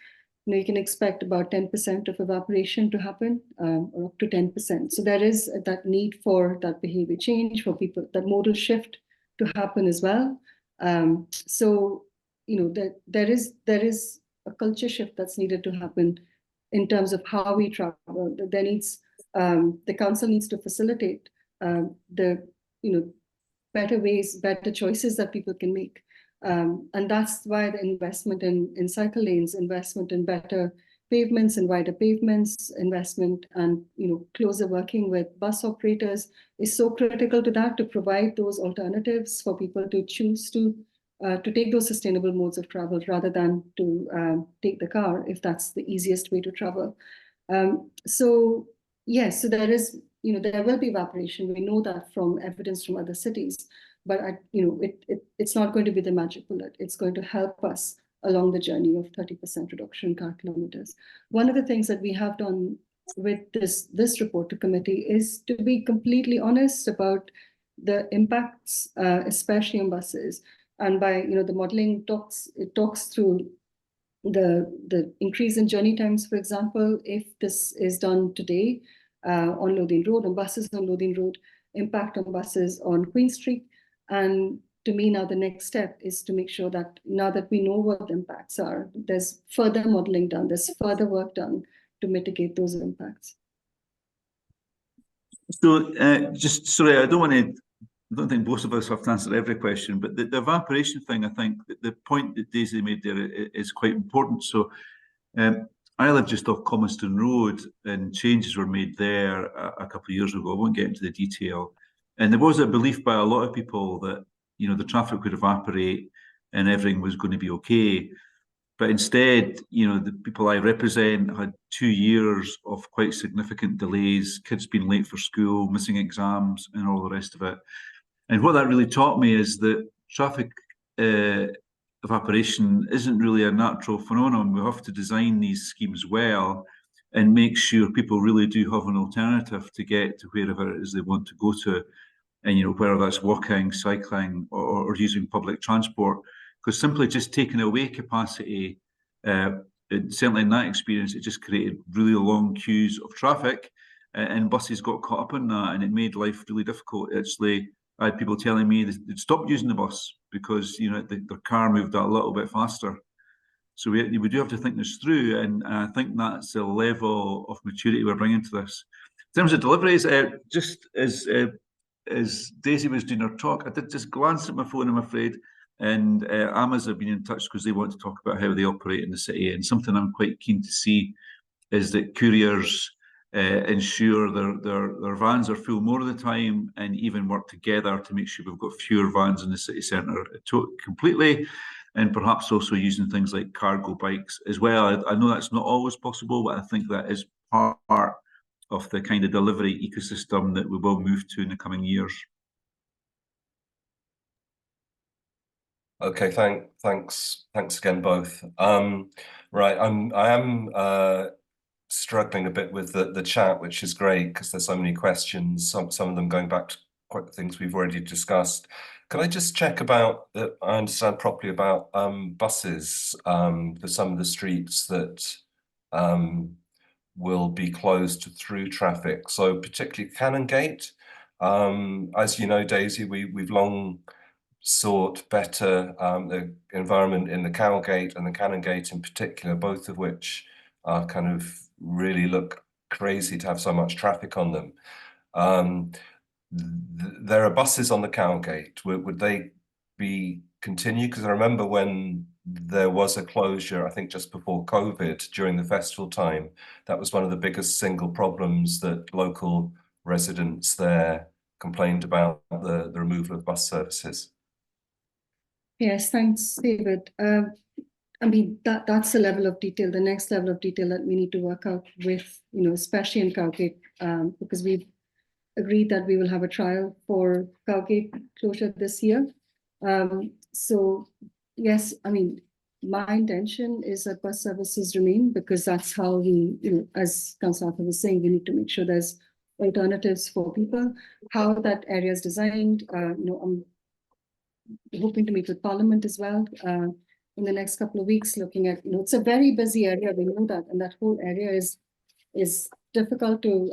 you can expect about 10% of evaporation to happen, or up to 10%. So there is that need for that behavior change, for people, that modal shift to happen as well. So, there is a culture shift that's needed to happen in terms of how we travel. There needs, the council needs to facilitate the, better ways, better choices that people can make. And that's why the investment in cycle lanes, investment in better pavements and wider pavements, investment and closer working with bus operators is so critical to that, to provide those alternatives for people to choose to take those sustainable modes of travel rather than to take the car, if that's the easiest way to travel. So yes, so there is, there will be evaporation. We know that from evidence from other cities. But it's not going to be the magic bullet. It's going to help us along the journey of 30% reduction in car kilometers. One of the things that we have done with this report to committee is to be completely honest about the impacts, especially on buses. And by the modelling talks through the increase in journey times, for example, if this is done today on Lothian Road, on buses on Lothian Road, impact on buses on Queen Street. And to me now the next step is to make sure that now that we know what the impacts are, there's further modeling done, there's further work done to mitigate those impacts. So just sorry, I don't think both of us have to answer every question, but the evaporation thing, I think the point that Daisy made there is quite important. So I live just off Comiston Road, and changes were made there a couple of years ago. I won't get into the detail. And there was a belief by a lot of people that, you know, the traffic would evaporate and everything was going to be okay. But instead, you know, the people I represent had 2 years of quite significant delays, kids being late for school, missing exams, and all the rest of it. And what that really taught me is that traffic evaporation isn't really a natural phenomenon. We have to design these schemes well and make sure people really do have an alternative to get to wherever it is they want to go to. And, you know, whether that's walking, cycling, or using public transport, because simply just taking away capacity, certainly in that experience, it just created really long queues of traffic, and buses got caught up in that, and it made life really difficult. Actually, I had people telling me they'd stopped using the bus because, you know, their car moved a little bit faster. So we do have to think this through, and I think that's the level of maturity we're bringing to this. In terms of deliveries, just as Daisy was doing her talk, I did just glance at my phone, I'm afraid, and Amazon have been in touch because they want to talk about how they operate in the city. And something I'm quite keen to see is that couriers ensure their vans are full more of the time, and even work together to make sure we've got fewer vans in the city centre completely, and perhaps also using things like cargo bikes as well. I know that's not always possible, but I think that is part of the kind of delivery ecosystem that we will move to in the coming years. Okay, thanks again both. Right, I am struggling a bit with the chat, which is great because there's so many questions, some of them going back to quite things we've already discussed. Can I just check about that I understand properly about buses for some of the streets that will be closed through traffic? So particularly Canongate, as you know, Daisy, we've long sought better the environment in the Cowgate and the Canongate in particular, both of which are kind of really look crazy to have so much traffic on them. There are buses on the Cowgate. Would they be continued? Because I remember when there was a closure, I think just before COVID, during the festival time, that was one of the biggest single problems that local residents there complained about, the removal of bus services. Yes, thanks, David. I mean, that's the level of detail, the next level of detail that we need to work out with, you know, especially in Cowgate, because we've agreed that we will have a trial for Cowgate closure this year. So yes, I mean, my intention is that bus services remain, because that's how we, you know, as Councillor Arthur was saying, we need to make sure there's alternatives for people. How that area is designed, you know, I'm hoping to meet with Parliament as well in the next couple of weeks, looking at, you know, it's a very busy area, we know that, and that whole area is difficult to,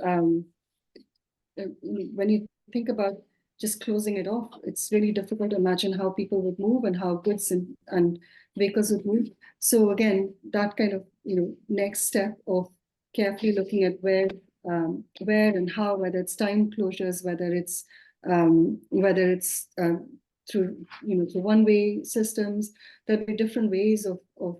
when you think about just closing it off, it's really difficult to imagine how people would move and how goods and vehicles would move. So again, that kind of, you know, next step of carefully looking at where and how, whether it's time closures, whether it's through, you know, through one-way systems. There'll be different ways of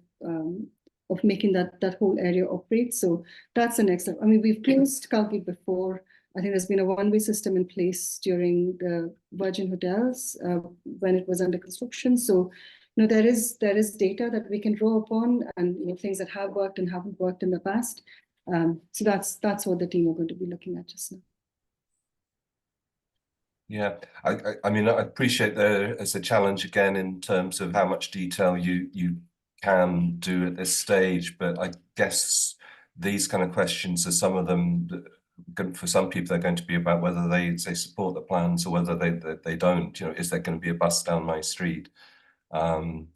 making that whole area operate. So that's the next step. I mean, we've closed Cowgate before. I think there's been a one-way system in place during the Virgin Hotels when it was under construction. So, you know, there is data that we can draw upon, and, you know, things that have worked and haven't worked in the past. So that's what the team are going to be looking at just now. Yeah, I mean, I appreciate there is a challenge again in terms of how much detail you can do at this stage, but I guess these kind of questions are some of them that, for some people, they're going to be about whether they support the plans or whether they don't. You know, is there going to be a bus down my street? So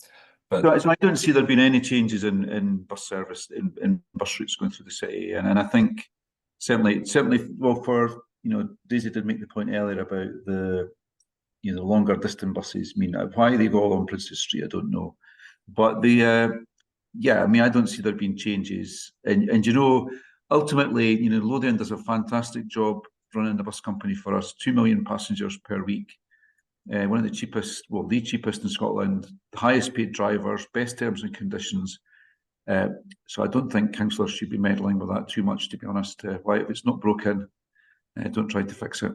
I don't see there being any changes in bus service, in bus routes going through the city, and I think certainly, well, for, you know, Daisy did make the point earlier about the the longer distance buses mean. Why they go all on Princess Street, I don't know. But yeah, I mean, I don't see there being changes. And ultimately, Lothian does a fantastic job running the bus company for us, 2 million passengers per week. One of the cheapest, well, the cheapest in Scotland, the highest paid drivers, best terms and conditions. So I don't think councillors should be meddling with that too much, to be honest. Why, if it's not broken, don't try to fix it.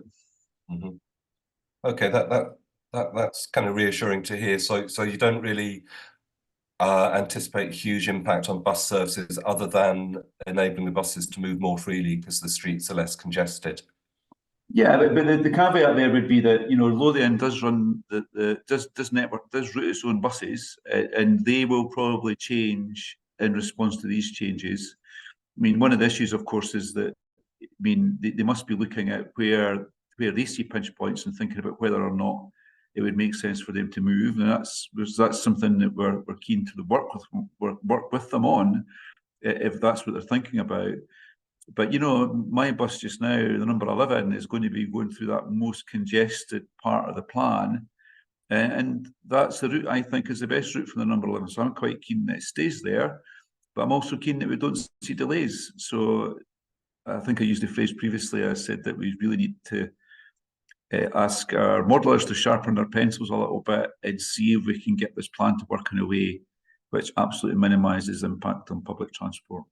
Mm-hmm. Okay, that's kind of reassuring to hear. So you don't really anticipate huge impact on bus services other than enabling the buses to move more freely because the streets are less congested. Yeah, but the caveat there would be that Lothian does run does route its own buses, and they will probably change in response to these changes. I mean, one of the issues, of course, is that they must be looking at where they see pinch points and thinking about whether or not it would make sense for them to move, and that's something that we're keen to work with them on, if that's what they're thinking about. But my bus just now, the number I live in, is going to be going through that most congested part of the plan, and that's the route I think is the best route for the number 11. So I'm quite keen that it stays there, but I'm also keen that we don't see delays. So I think I used the phrase previously. I said that we really need to ask our modellers to sharpen their pencils a little bit and see if we can get this plan to work in a way which absolutely minimises impact on public transport.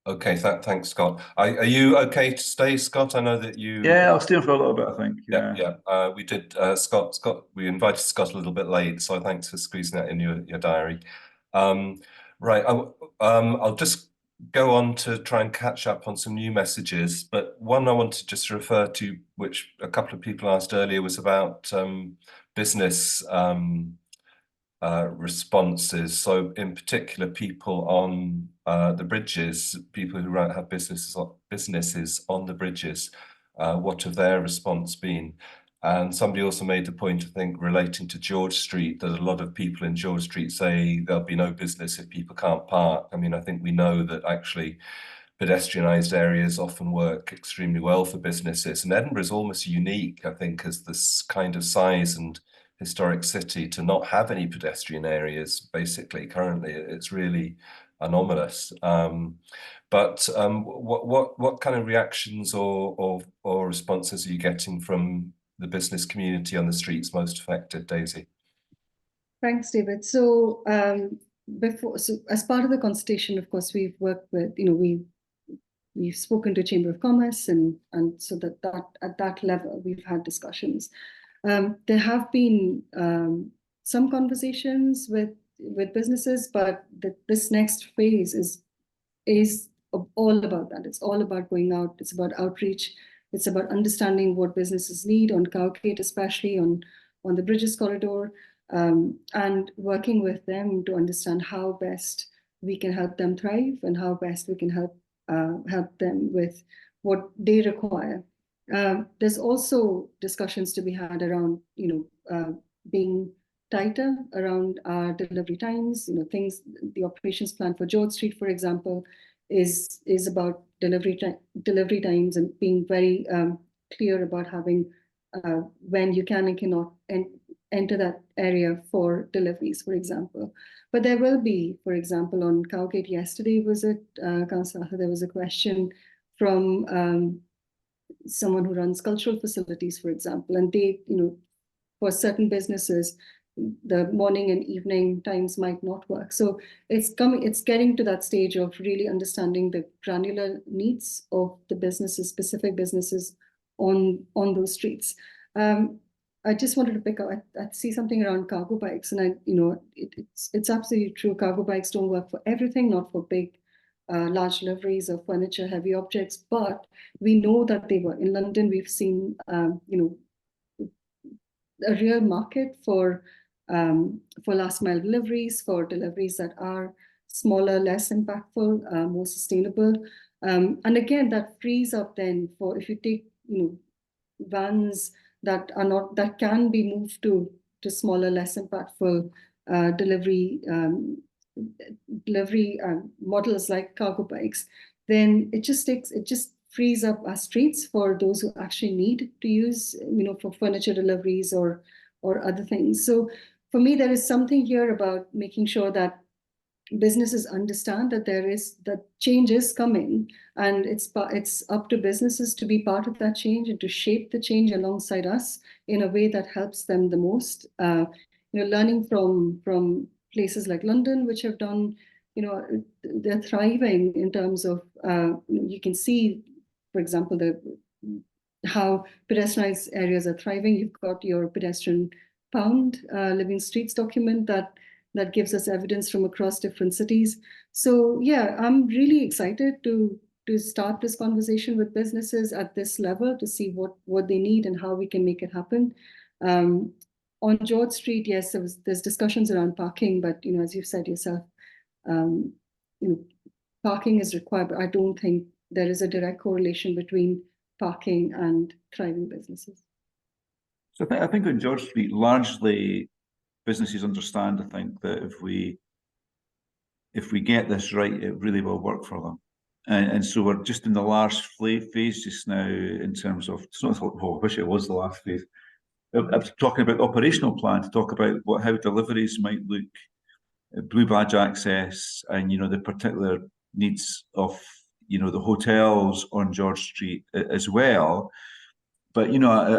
Okay, thanks, Scott. Are you okay to stay, Scott? I know that you. Yeah, I'll stay on for a little bit, I think. Yeah. We did. Scott. We invited Scott a little bit late, so thanks for squeezing that in your diary. Right. I'll just go on to try and catch up on some new messages. But one I want to just refer to, which a couple of people asked earlier, was about business responses. So in particular, people on the bridges, people who have businesses on the bridges, what have their response been? And somebody also made the point, I think, relating to George Street, that a lot of people in George Street say there'll be no business if people can't park. I mean, I think we know that actually pedestrianised areas often work extremely well for businesses. And Edinburgh is almost unique, I think, as this kind of size and historic city to not have any pedestrian areas. Basically, currently, it's really anomalous. But what kind of reactions or responses are you getting from the business community on the streets most affected, Daisy? Thanks, David. So as part of the consultation, of course, we've worked with, we've spoken to Chamber of Commerce, and so that at that level we've had discussions. There have been some conversations with businesses, but this next phase is all about that. It's all about going out. It's about outreach. It's about understanding what businesses need on Cowgate, especially on the Bridges corridor, and working with them to understand how best we can help them thrive and how best we can help them with what they require. There's also discussions to be had around, being tighter around our delivery times. Things. The operations plan for George Street, for example, is about delivery times and being very clear about having when you can and cannot enter that area for deliveries, for example. But there will be, for example, on Cowgate yesterday, was it, Councillor Arthur, there was a question from someone who runs cultural facilities, for example, and they, for certain businesses, the morning and evening times might not work. So it's getting to that stage of really understanding the granular needs of the businesses, specific businesses on those streets. I just wanted to pick up, I see something around cargo bikes, and it's absolutely true. Cargo bikes don't work for everything, not for big, large deliveries of furniture, heavy objects, but we know that they work. In London, we've seen, a real market for last mile deliveries, for deliveries that are smaller, less impactful, more sustainable. And again, that frees up then for, if you take, vans that can be moved to smaller, less impactful delivery models like cargo bikes, then it just frees up our streets for those who actually need to use, for furniture deliveries or other things. So for me, there is something here about making sure that businesses understand that change is coming, and it's up to businesses to be part of that change and to shape the change alongside us in a way that helps them the most. Learning from places like London, which have done, they're thriving in terms of, you can see, for example, how pedestrianized areas are thriving. You've got your pedestrian pound living streets document that gives us evidence from across different cities. So yeah, I'm really excited to start this conversation with businesses at this level to see what they need and how we can make it happen. On George Street, yes, there's discussions around parking, but as you've said yourself, parking is required, but I don't think there is a direct correlation between parking and thriving businesses. So I think on George Street, largely businesses understand, I think, that if we get this right, it really will work for them. And so we're just in the last phase just now in terms of, it's not, I wish it was the last phase. I'm talking about the operational plan, to talk about how deliveries might look, blue badge access, and the particular needs of the hotels on George Street as well. But I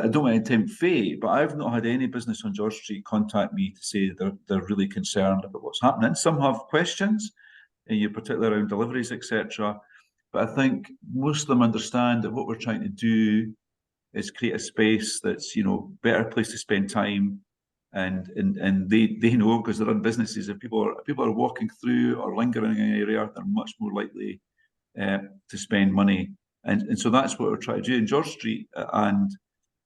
don't want to tempt fate, but I've not had any business on George Street contact me to say they're really concerned about what's happening. Some have questions, particularly around deliveries, etc. But I think most of them understand that what we're trying to do is create a space that's better place to spend time, and they know, because they're in businesses, if people are walking through or lingering in an area, they're much more likely to spend money. And so that's what we're trying to do in George Street and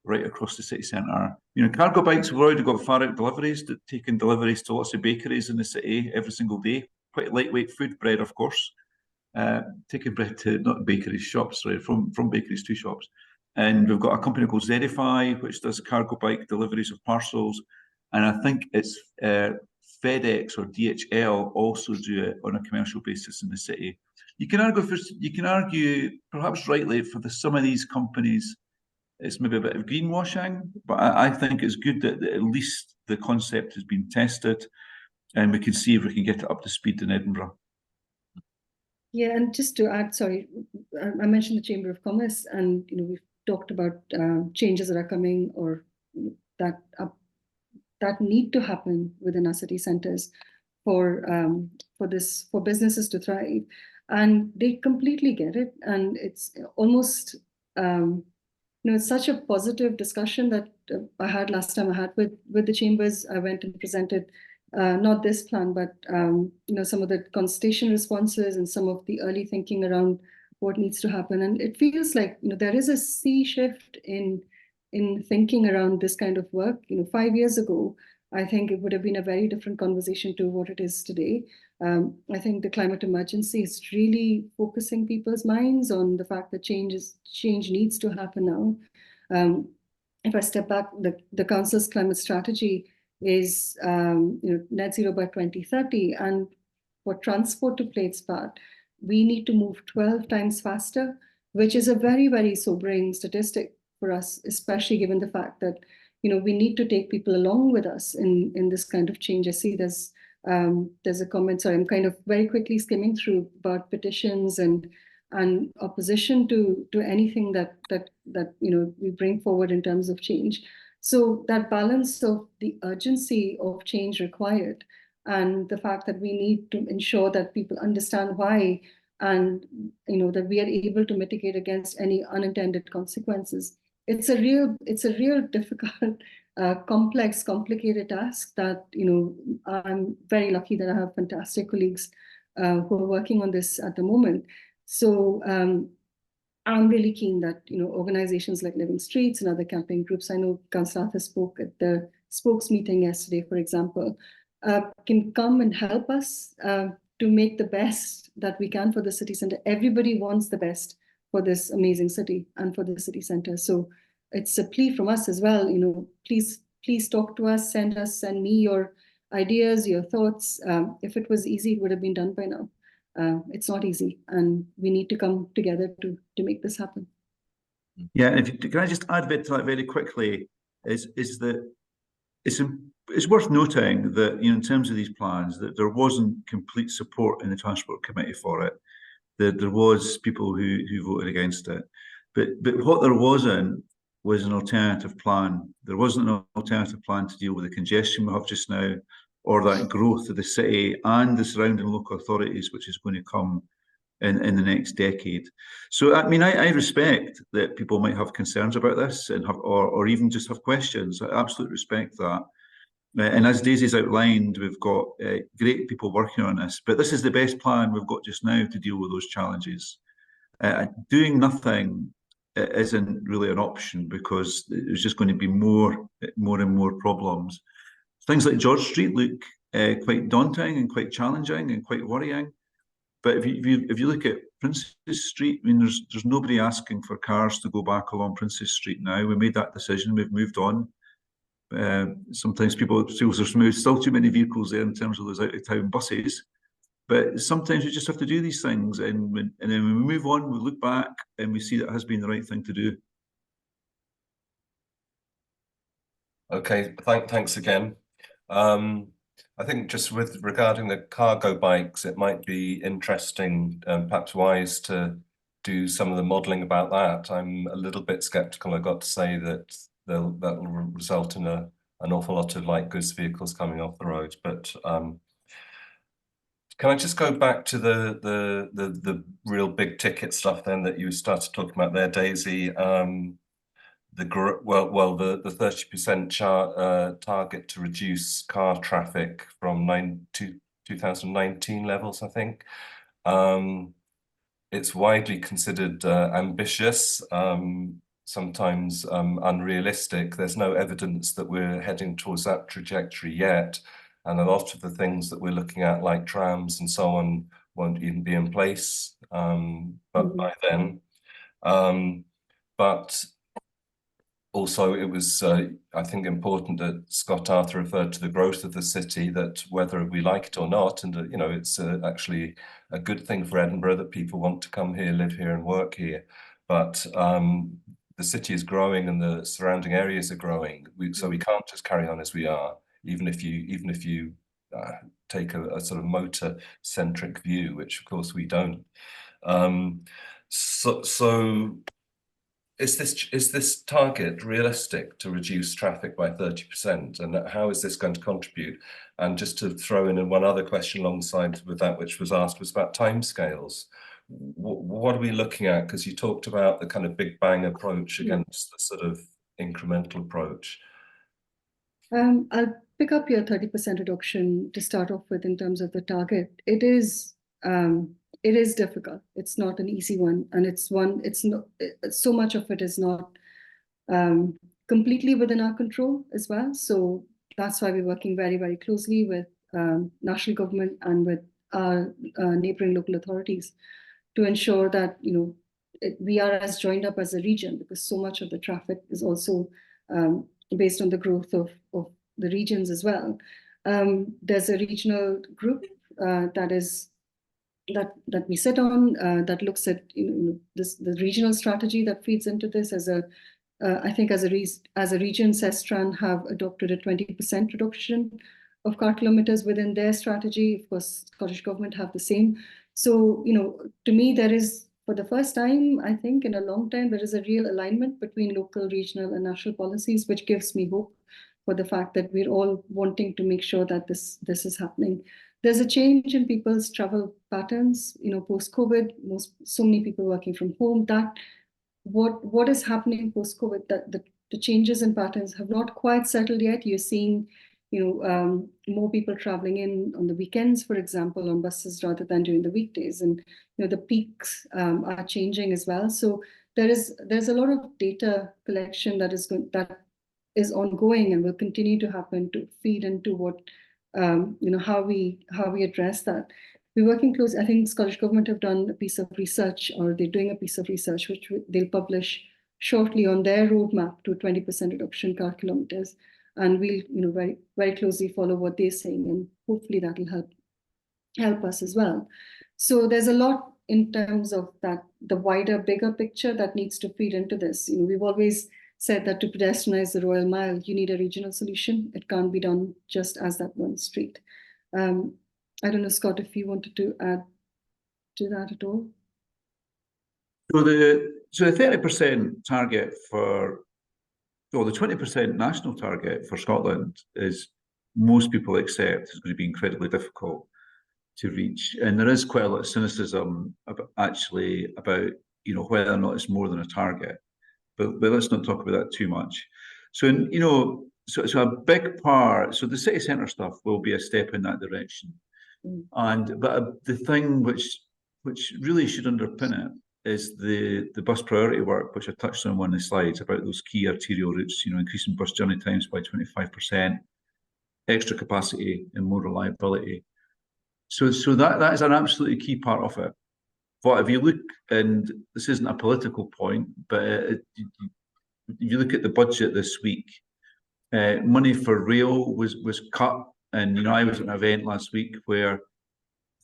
right across the city centre. Cargo bikes, we've already got far out deliveries, taking deliveries to lots of bakeries in the city every single day. Quite lightweight food, bread, of course. Taking bread to, not bakeries, shops, sorry, from bakeries to shops. And we've got a company called Zedify, which does cargo bike deliveries of parcels. And I think it's FedEx or DHL also do it on a commercial basis in the city. You can argue, perhaps rightly, for some of these companies, it's maybe a bit of greenwashing, but I think it's good that at least the concept has been tested, and we can see if we can get it up to speed in Edinburgh. Yeah, and just to add, sorry, I mentioned the Chamber of Commerce, and we've talked about changes that are coming or that need to happen within our city centres for businesses to thrive. And they completely get it, and it's almost it's such a positive discussion that I had last time I had with the chambers. I went and presented not this plan, but some of the consultation responses and some of the early thinking around what needs to happen. And it feels like there is a sea shift in thinking around this kind of work. 5 years ago, I think it would have been a very different conversation to what it is today. I think the climate emergency is really focusing people's minds on the fact that change needs to happen now. If I step back, the Council's climate strategy is net zero by 2030, and for transport to play its part, we need to move 12 times faster, which is a very, very sobering statistic for us, especially given the fact that we need to take people along with us in this kind of change. I see there's a comment, sorry, I'm kind of very quickly skimming through about petitions and opposition to anything that we bring forward in terms of change. So that balance of the urgency of change required and the fact that we need to ensure that people understand why, and that we are able to mitigate against any unintended consequences. It's a real difficult, complex, complicated task that I'm very lucky that I have fantastic colleagues who are working on this at the moment. So I'm really keen that organizations like Living Streets and other campaign groups, I know Councillor Arthur spoke at the spokes meeting yesterday, for example, can come and help us to make the best that we can for the city centre. Everybody wants the best for this amazing city and for the city centre. So it's a plea from us as well. Please talk to us, send me your ideas, your thoughts. If it was easy, it would have been done by now. it's not easy, and we need to come together to make this happen. Yeah, and can I just add to that very quickly? Is that it's worth noting that, you know, in terms of these plans, that there wasn't complete support in the Transport Committee for it. There was people who voted against it, but what there wasn't was an alternative plan. There wasn't an alternative plan to deal with the congestion we have just now, or that growth of the city and the surrounding local authorities, which is going to come in the next decade. So, I mean, I respect that people might have concerns about this and have, or even just have questions. I absolutely respect that. And as Daisy's outlined, we've got great people working on this, but this is the best plan we've got just now to deal with those challenges. Doing nothing isn't really an option, because there's just going to be more and more problems. Things like George Street look quite daunting and quite challenging and quite worrying. But if you look at Princess Street, I mean, there's nobody asking for cars to go back along Princess Street now. We made that decision. We've moved on. Sometimes people feel there's still too many vehicles there in terms of those out-of-town buses. But sometimes we just have to do these things, and then when we move on, we look back and we see that has been the right thing to do. Okay, thanks again. I think just regarding the cargo bikes, it might be interesting, perhaps wise, to do some of the modelling about that. I'm a little bit sceptical, I've got to say, that that will result in an awful lot of light goods vehicles coming off the road. But can I just go back to the real big ticket stuff then that you started talking about there, Daisy? The 30% target to reduce car traffic from 2019 levels, I think. It's widely considered ambitious, sometimes unrealistic. There's no evidence that we're heading towards that trajectory yet. And a lot of the things that we're looking at, like trams and so on, won't even be in place by then. But also, it was, I think, important that Scott Arthur referred to the growth of the city, that whether we like it or not, and you know, it's actually a good thing for Edinburgh that people want to come here, live here and work here. But the city is growing and the surrounding areas are growing. So we can't just carry on as we are, even if you take a sort of motor-centric view, which of course we don't. So is this target realistic, to reduce traffic by 30%, and how is this going to contribute? And just to throw in one other question alongside with that, which was asked, was about timescales. What are we looking at? Because you talked about the kind of big bang approach against the sort of incremental approach. I'll pick up your 30% reduction to start off with in terms of the target. It is difficult. It's not an easy one, and it's not so much of it is not completely within our control as well. So that's why we're working very, very closely with national government and with our neighbouring local authorities to ensure that, you know, we are as joined up as a region, because so much of the traffic is also based on the growth of the regions as well. There's a regional group that we sit on that looks at, you know, the regional strategy that feeds into this. I think as a region, Sestran have adopted a 20% reduction of car kilometres within their strategy. Of course, Scottish Government have the same. So, you know, to me, there is, for the first time, I think in a long time, there is a real alignment between local, regional and national policies, which gives me hope for the fact that we're all wanting to make sure that this is happening. There's a change in people's travel patterns, you know, post-COVID, so many people working from home. That what is happening post-COVID, that the changes in patterns have not quite settled yet. You're seeing, you know, more people traveling in on the weekends, for example, on buses rather than during the weekdays, and you know, the peaks are changing as well. So there's a lot of data collection that is ongoing and will continue to happen to feed into what you know, how we address that. We're working close. I think Scottish Government have done a piece of research, or they're doing a piece of research, which they'll publish shortly on their roadmap to 20% reduction car kilometres. And we'll, you know, very, very closely follow what they're saying, and hopefully that will help. help us as well. So there's a lot in terms of that, the wider, bigger picture that needs to feed into this. You know, we've always said that to pedestrianize the Royal Mile, you need a regional solution. It can't be done just as that one street. I don't know, Scott, if you wanted to add to that at all. So the 30% target for, well, the 20% national target for Scotland is, most people accept, is going to be incredibly difficult to reach, and there is quite a lot of cynicism about, you know, whether or not it's more than a target. But let's not talk about that too much. So, you know, so a big part. So the city centre stuff will be a step in that direction, but the thing which really should underpin it is the bus priority work, which I touched on one of the slides about those key arterial routes. You know, increasing bus journey times by 25%, extra capacity and more reliability. So that is an absolutely key part of it. But if you look, and this isn't a political point, but if you look at the budget this week, money for rail was cut. And, you know, I was at an event last week where, I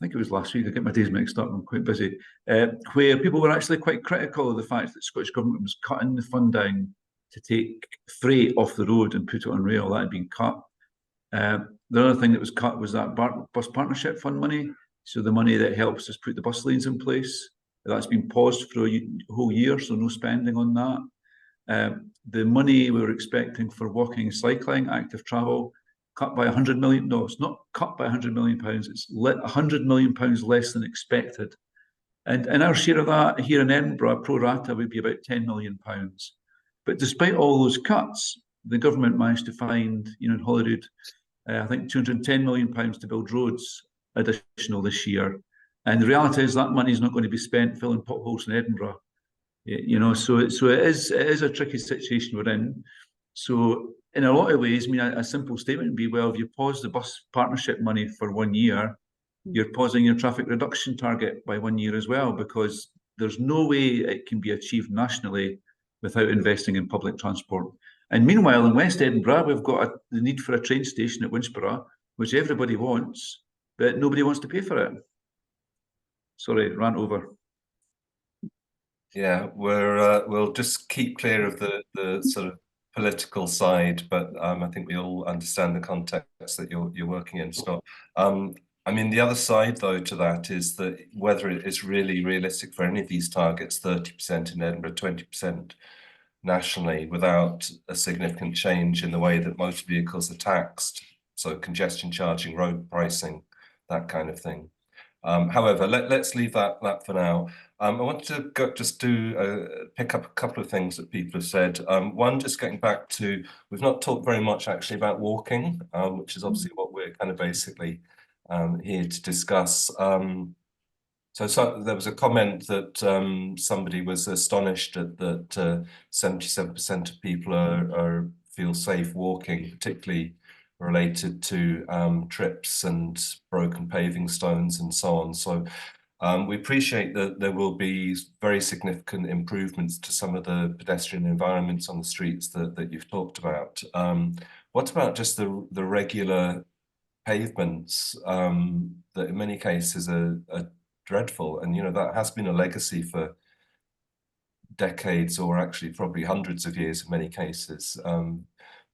think it was last week, I get my days mixed up, I'm quite busy, where people were actually quite critical of the fact that the Scottish Government was cutting the funding to take freight off the road and put it on rail. That had been cut. The other thing that was cut was that bus partnership fund money. So the money that helps us put the bus lanes in place, that's been paused for a whole year, so no spending on that. The money we were expecting for walking and cycling, active travel, cut by 100 million. No, it's not cut by 100 million pounds. It's 100 million pounds less than expected. And our share of that here in Edinburgh, pro rata, would be about 10 million pounds. But despite all those cuts, the government managed to find, you know, in Holyrood, I think 210 million pounds to build roads additional this year. And the reality is that money is not going to be spent filling potholes in Edinburgh. You know, so it is a tricky situation we're in. So in a lot of ways, I mean, a simple statement would be, well, if you pause the bus partnership money for 1 year, you're pausing your traffic reduction target by 1 year as well, because there's no way it can be achieved nationally without investing in public transport. And meanwhile, in West Edinburgh, we've got the need for a train station at Winsborough, which everybody wants, but nobody wants to pay for it. Sorry, rant over. Yeah, we'll just keep clear of the sort of political side, but I think we all understand the context that you're working in, Scott. I mean, the other side, though, to that is that whether it is really realistic for any of these targets, 30% in Edinburgh, 20% nationally, without a significant change in the way that motor vehicles are taxed, so congestion charging, road pricing, that kind of thing. However, let's leave that for now. I want to pick up a couple of things that people have said. One, just getting back to, we've not talked very much actually about walking, which is obviously what we're kind of basically here to discuss. So there was a comment that somebody was astonished at that 77% of people feel safe walking, particularly related to trips and broken paving stones and so on. So we appreciate that there will be very significant improvements to some of the pedestrian environments on the streets that you've talked about. What about just the regular pavements that in many cases are dreadful? And, you know, that has been a legacy for decades, or actually probably hundreds of years in many cases,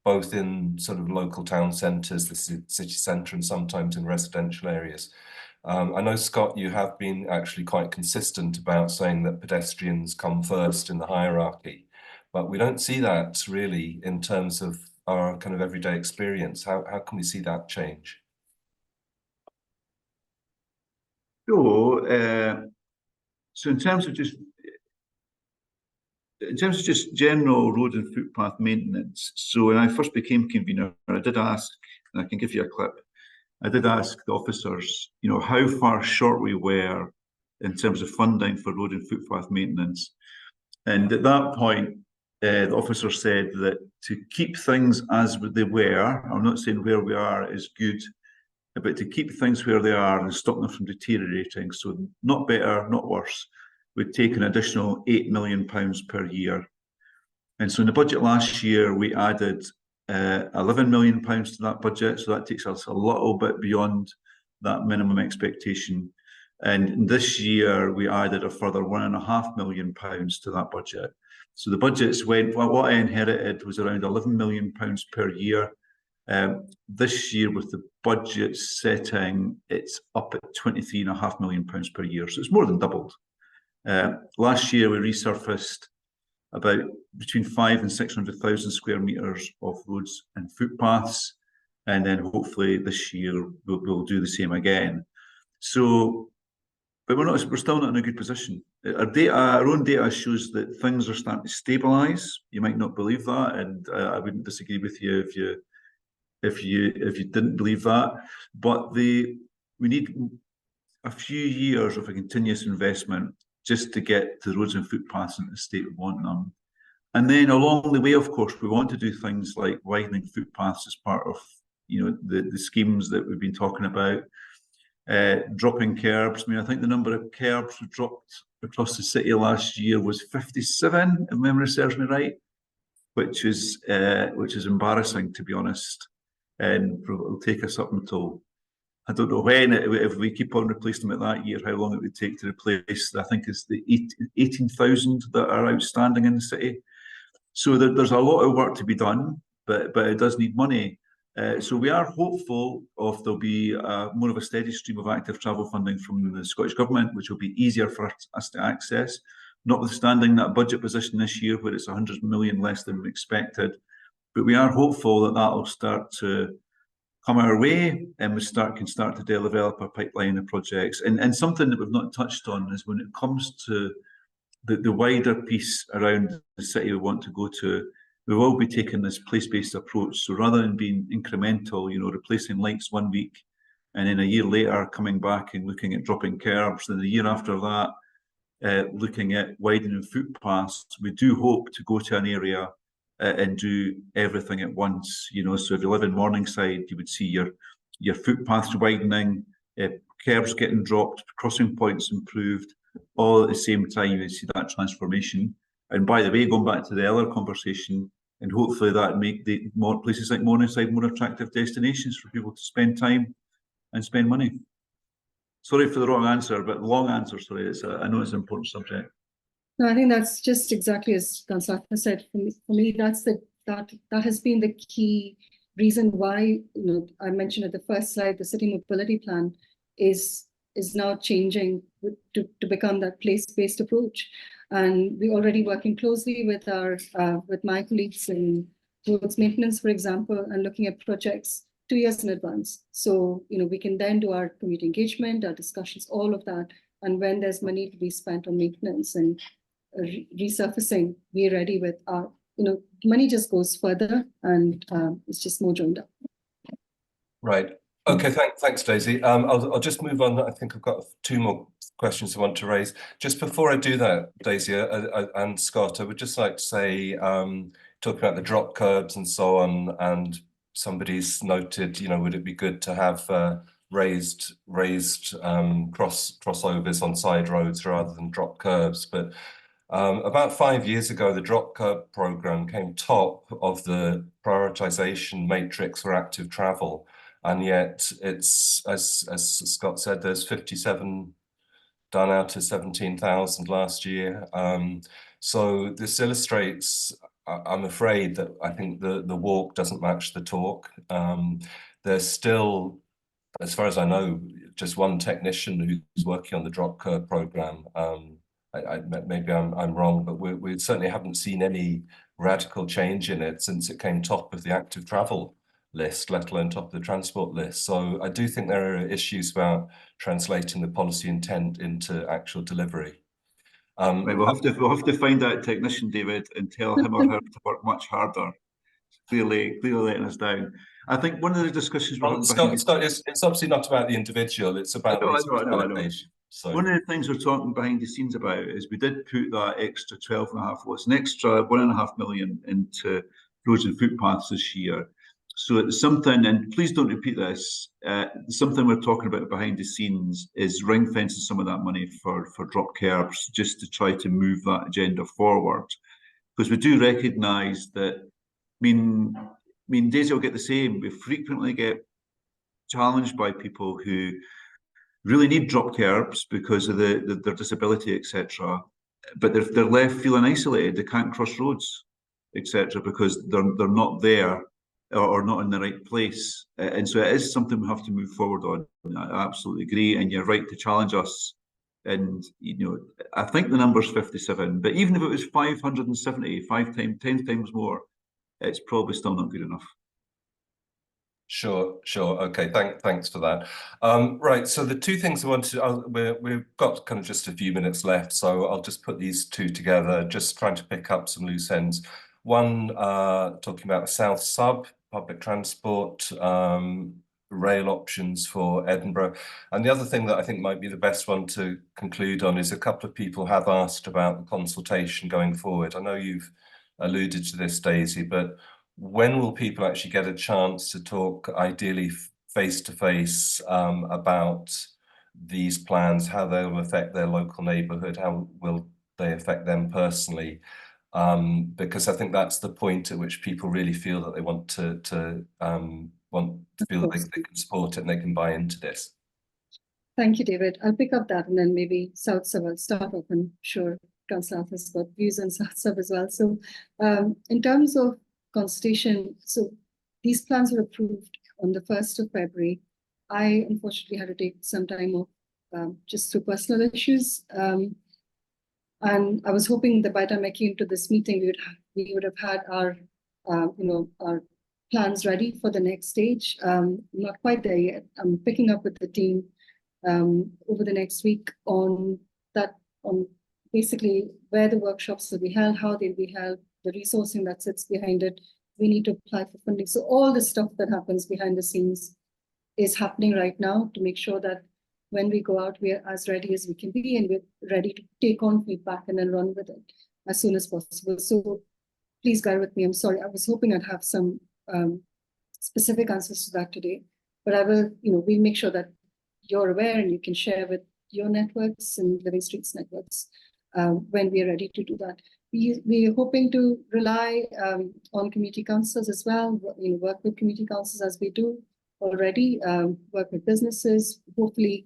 both in sort of local town centres, the city centre, and sometimes in residential areas. I know, Scott, you have been actually quite consistent about saying that pedestrians come first in the hierarchy, but we don't see that really in terms of our kind of everyday experience. How can we see that change? So in terms of just general road and footpath maintenance, so when I first became convener, I did ask, and I can give you a clip, I did ask the officers, you know, how far short we were in terms of funding for road and footpath maintenance. And at that point, the officer said that to keep things as they were, I'm not saying where we are is good, but to keep things where they are and stop them from deteriorating, so not better, not worse, would take an additional £8 million per year. And so in the budget last year, we added £11 million to that budget, so that takes us a little bit beyond that minimum expectation. And this year we added a further £1.5 million to that budget. So the budgets went, well, what I inherited was around £11 million per year. This year with the budget setting, it's up at £23.5 million per year. So it's more than doubled. Last year we resurfaced about between 500,000 and 600,000 square metres of roads and footpaths. And then hopefully this year we'll do the same again. So, but we're still not in a good position. Our own data shows that things are starting to stabilise. You might not believe that, and I wouldn't disagree with you if you didn't believe that. But we need a few years of a continuous investment just to get the roads and footpaths into the state we want them. And then along the way, of course, we want to do things like widening footpaths as part of the schemes that we've been talking about. Dropping curbs. I mean, I think the number of curbs we dropped across the city last year was 57, if memory serves me right, which is embarrassing, to be honest, and it'll take us up until, I don't know when, if we keep on replacing them at that year, how long it would take to replace, I think it's the 18,000 that are outstanding in the city. So there's a lot of work to be done, but it does need money. So we are hopeful there'll be more of a steady stream of active travel funding from the Scottish Government, which will be easier for us to access, notwithstanding that budget position this year where it's 100 million less than we expected. But we are hopeful that will start to come our way and we can start to develop a pipeline of projects. And something that we've not touched on is when it comes to the wider piece around the city we want to go to, we will be taking this place-based approach. So rather than being incremental, replacing lights 1 week and then a year later coming back and looking at dropping curbs, and the year after that, looking at widening footpaths, we do hope to go to an area and do everything at once. So if you live in Morningside, you would see your footpaths widening, curbs getting dropped, crossing points improved, all at the same time. You see that transformation. And by the way, going back to the earlier conversation, and hopefully that make the more places like Morningside more attractive destinations for people to spend time and spend money. Sorry for the wrong answer, but long answer. Sorry, I know it's an important subject. No, I think that's just exactly as Councillor said. For me, that has been the key reason why I mentioned at the first slide the city mobility plan is now changing to become that place-based approach. And we're already working closely with with my colleagues in roads maintenance, for example, and looking at projects 2 years in advance. So we can then do our community engagement, our discussions, all of that. And when there's money to be spent on maintenance and resurfacing, we're ready with our money just goes further, and it's just more joined up. Right. Okay, thanks, Daisy. I'll just move on. I think I've got 2 more questions I want to raise. Just before I do that, Daisy and Scott, I would just like to say, talking about the drop curbs and so on, and somebody's noted, would it be good to have raised crossovers on side roads rather than drop curbs? But about 5 years ago, the drop curb programme came top of the prioritisation matrix for active travel. And yet it's, as Scott said, there's 57 done out of 17,000 last year. So this illustrates, I'm afraid, that I think the walk doesn't match the talk. There's still, as far as I know, just one technician who's working on the drop curb programme. Maybe I'm wrong, but we certainly haven't seen any radical change in it since it came top of the active travel list, let alone top of the transport list. So I do think there are issues about translating the policy intent into actual delivery. Right, we'll have to find that technician, David, and tell him or her to work much harder. Clearly letting us down. I think one of the discussions Scott, it's obviously not about the individual, it's about allocation. So one of the things we're talking behind the scenes about is we did put that extra 12.5, an extra 1.5 million into roads and footpaths this year. So it's something, and please don't repeat this, something we're talking about behind the scenes is ring fencing some of that money for drop curbs, just to try to move that agenda forward. Because we do recognise that, I mean, Daisy will get the same. We frequently get challenged by people who really need drop curbs because of their disability, etc. But they're left feeling isolated. They can't cross roads, etc., because they're not there or not in the right place. And so it is something we have to move forward on. I absolutely agree, and you're right to challenge us. And I think the number's 57, but even if it was 570, 10 times more, it's probably still not good enough. Sure. Okay, thanks for that. Right, so the two things I wanted to, we've got kind of just a few minutes left, so I'll just put these two together, just trying to pick up some loose ends. One, talking about the South Sub, public transport, rail options for Edinburgh. And the other thing that I think might be the best one to conclude on is a couple of people have asked about the consultation going forward. I know you've alluded to this, Daisy, but when will people actually get a chance to talk, ideally face to face, about these plans, how they will affect their local neighbourhood, how will they affect them personally? Because I think that's the point at which people really feel that they want to feel that they can support it and they can buy into this. Thank you, David. I'll pick up that and then maybe South Sub will start off. I'm sure Councillor has got views on South Sub as well. So in terms of consultation, so these plans were approved on the 1st of February. I unfortunately had to take some time off just through personal issues. And I was hoping that by the time I came to this meeting, we would have had our plans ready for the next stage. Not quite there yet. I'm picking up with the team over the next week on basically where the workshops will be held, how they'll be held, the resourcing that sits behind it. We need to apply for funding. So all the stuff that happens behind the scenes is happening right now to make sure that when we go out, we are as ready as we can be and we're ready to take on feedback and then run with it as soon as possible. So please bear with me. I'm sorry. I was hoping I'd have some specific answers to that today, but I will, we'll make sure that you're aware and you can share with your networks and Living Streets networks when we are ready to do that. We are hoping to rely on community councils as well, work with community councils as we do already, work with businesses, hopefully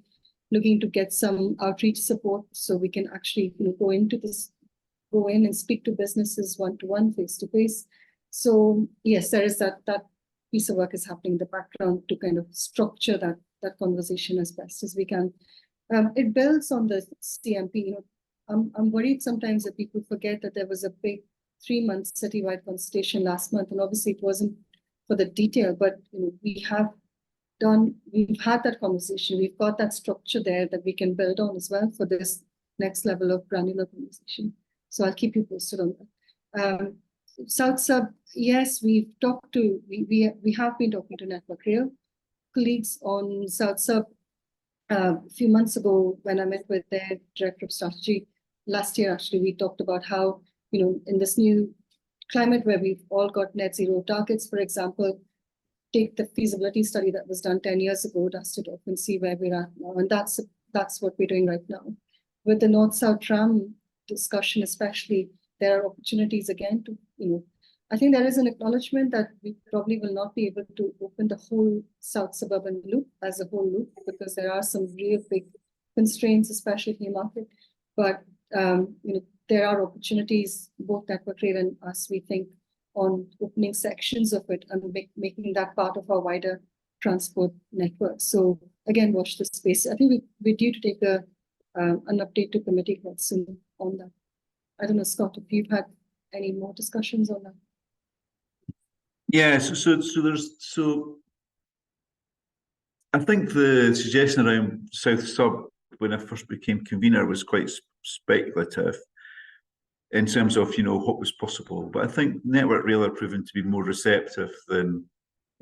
looking to get some outreach support so we can actually go in and speak to businesses one-to-one, face-to-face. So yes, there is that piece of work is happening in the background to kind of structure that conversation as best as we can. It builds on the CMP. I'm worried sometimes that people forget that there was a big 3-month citywide consultation last month, and obviously it wasn't for the detail, but we've had that conversation. We've got that structure there that we can build on as well for this next level of granular conversation. So I'll keep you posted on that. South Sub, yes, we have been talking to Network Rail colleagues on South Sub. A few months ago, when I met with their director of strategy last year, actually, we talked about how, in this new climate where we've all got net zero targets, for example, take the feasibility study that was done 10 years ago, dust it off and see where we're at now. And that's what we're doing right now. With the North-South tram discussion, especially, there are opportunities again to, I think there is an acknowledgement that we probably will not be able to open the whole South Suburban loop as a whole loop because there are some real big constraints, especially in the market. But there are opportunities, both Network Rail and us, we think, on opening sections of it and making that part of our wider transport network. So again, watch the space. I think we're due to take an update to committee quite soon on that. I don't know, Scott, if you've had any more discussions on that. Yeah, so I think the suggestion around South Sub when I first became convener was quite speculative in terms of what was possible. But I think Network Rail are proven to be more receptive than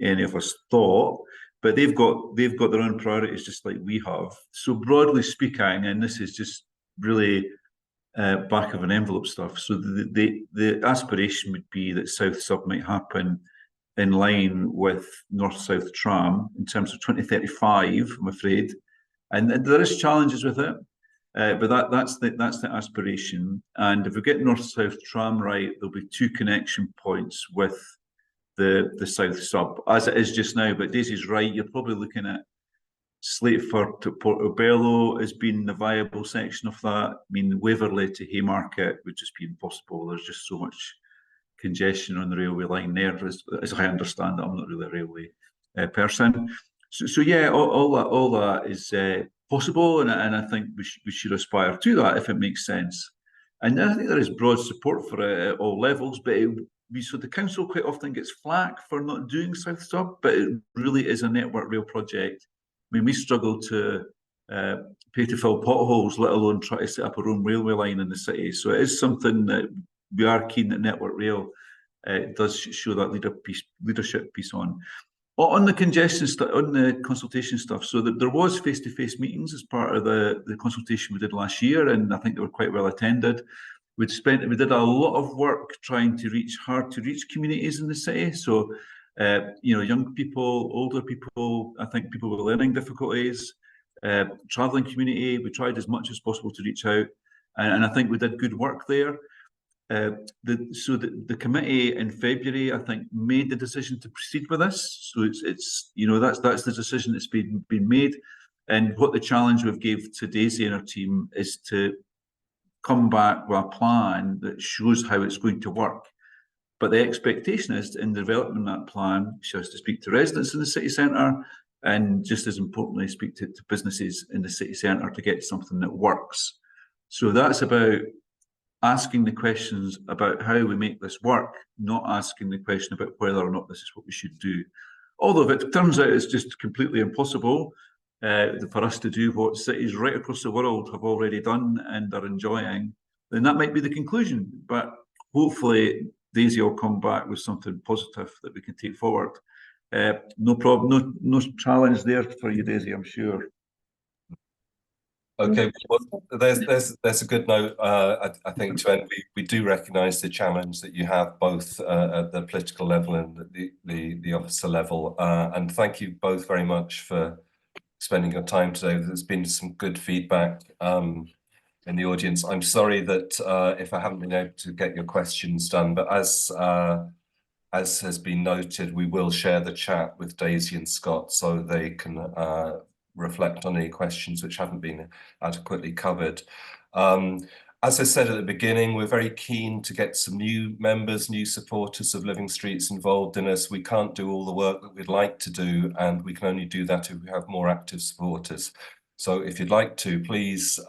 any of us thought. But they've got their own priorities just like we have. So broadly speaking, and this is just really back of an envelope stuff. So the aspiration would be that South Sub might happen in line with North-South tram in terms of 2035, I'm afraid. And there is challenges with it, but that's the aspiration. And if we get North-South tram right, there'll be 2 connection points with the south sub as it is just now. But Daisy's right, you're probably looking at Slateford to Portobello as being the viable section of that. I mean, Waverley to Haymarket would just be impossible. There's just so much congestion on the railway line there, as I understand it. I'm not really a railway person. So yeah, all that is possible, and I think we should aspire to that if it makes sense. And I think there is broad support for it at all levels, but so the council quite often gets flack for not doing South Sub, but it really is a Network Rail project. I mean, we struggle to pay to fill potholes, let alone try to set up our own railway line in the city. So it is something that we are keen that Network Rail does show that leadership piece on. On the congestion stuff, on the consultation stuff, so that there was face-to-face meetings as part of the consultation we did last year, and I think they were quite well attended. We did a lot of work trying to reach hard-to-reach communities in the city. So, you know, young people, older people, I think people with learning difficulties, travelling community. We tried as much as possible to reach out, and I think we did good work there. The committee in February, I think, made the decision to proceed with this. So it's you know, that's the decision that's been made. And what the challenge we've gave to Daisy and her team is to come back with a plan that shows how it's going to work. But the expectation is, in the development of that plan, she has to speak to residents in the city centre, and just as importantly, speak to businesses in the city centre to get something that works. So that's about asking the questions about how we make this work, not asking the question about whether or not this is what we should do. Although if it turns out it's just completely impossible for us to do what cities right across the world have already done and are enjoying, then that might be the conclusion. But hopefully Daisy will come back with something positive that we can take forward. No problem, no challenge there for you, Daisy, I'm sure. Okay, well, there's a good note, I think, to end. We do recognise the challenge that you have both at the political level and the officer level, and thank you both very much for spending your time today. There's been some good feedback in the audience. I'm sorry that if I haven't been able to get your questions done, but as has been noted, we will share the chat with Daisy and Scott so they can reflect on any questions which haven't been adequately covered. As I said at the beginning, we're very keen to get some new members, new supporters of Living Streets involved in us. We can't do all the work that we'd like to do, and we can only do that if we have more active supporters. So if you'd like to, please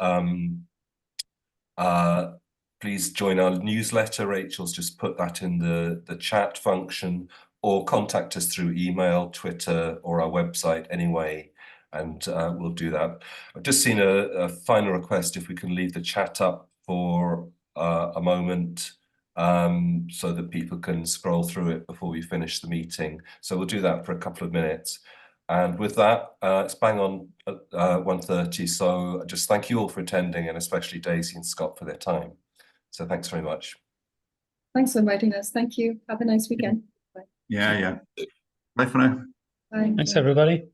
please join our newsletter. Rachel's just put that in the chat function, or contact us through email, Twitter, or our website anyway, and we'll do that. I've just seen a final request if we can leave the chat up for a moment so that people can scroll through it before we finish the meeting. So we'll do that for a couple of minutes. And with that, it's bang on 1:30. So just thank you all for attending, and especially Daisy and Scott for their time. So thanks very much. Thanks for inviting us. Thank you. Have a nice weekend. Bye. Yeah. Bye for now. Bye. Thanks, everybody.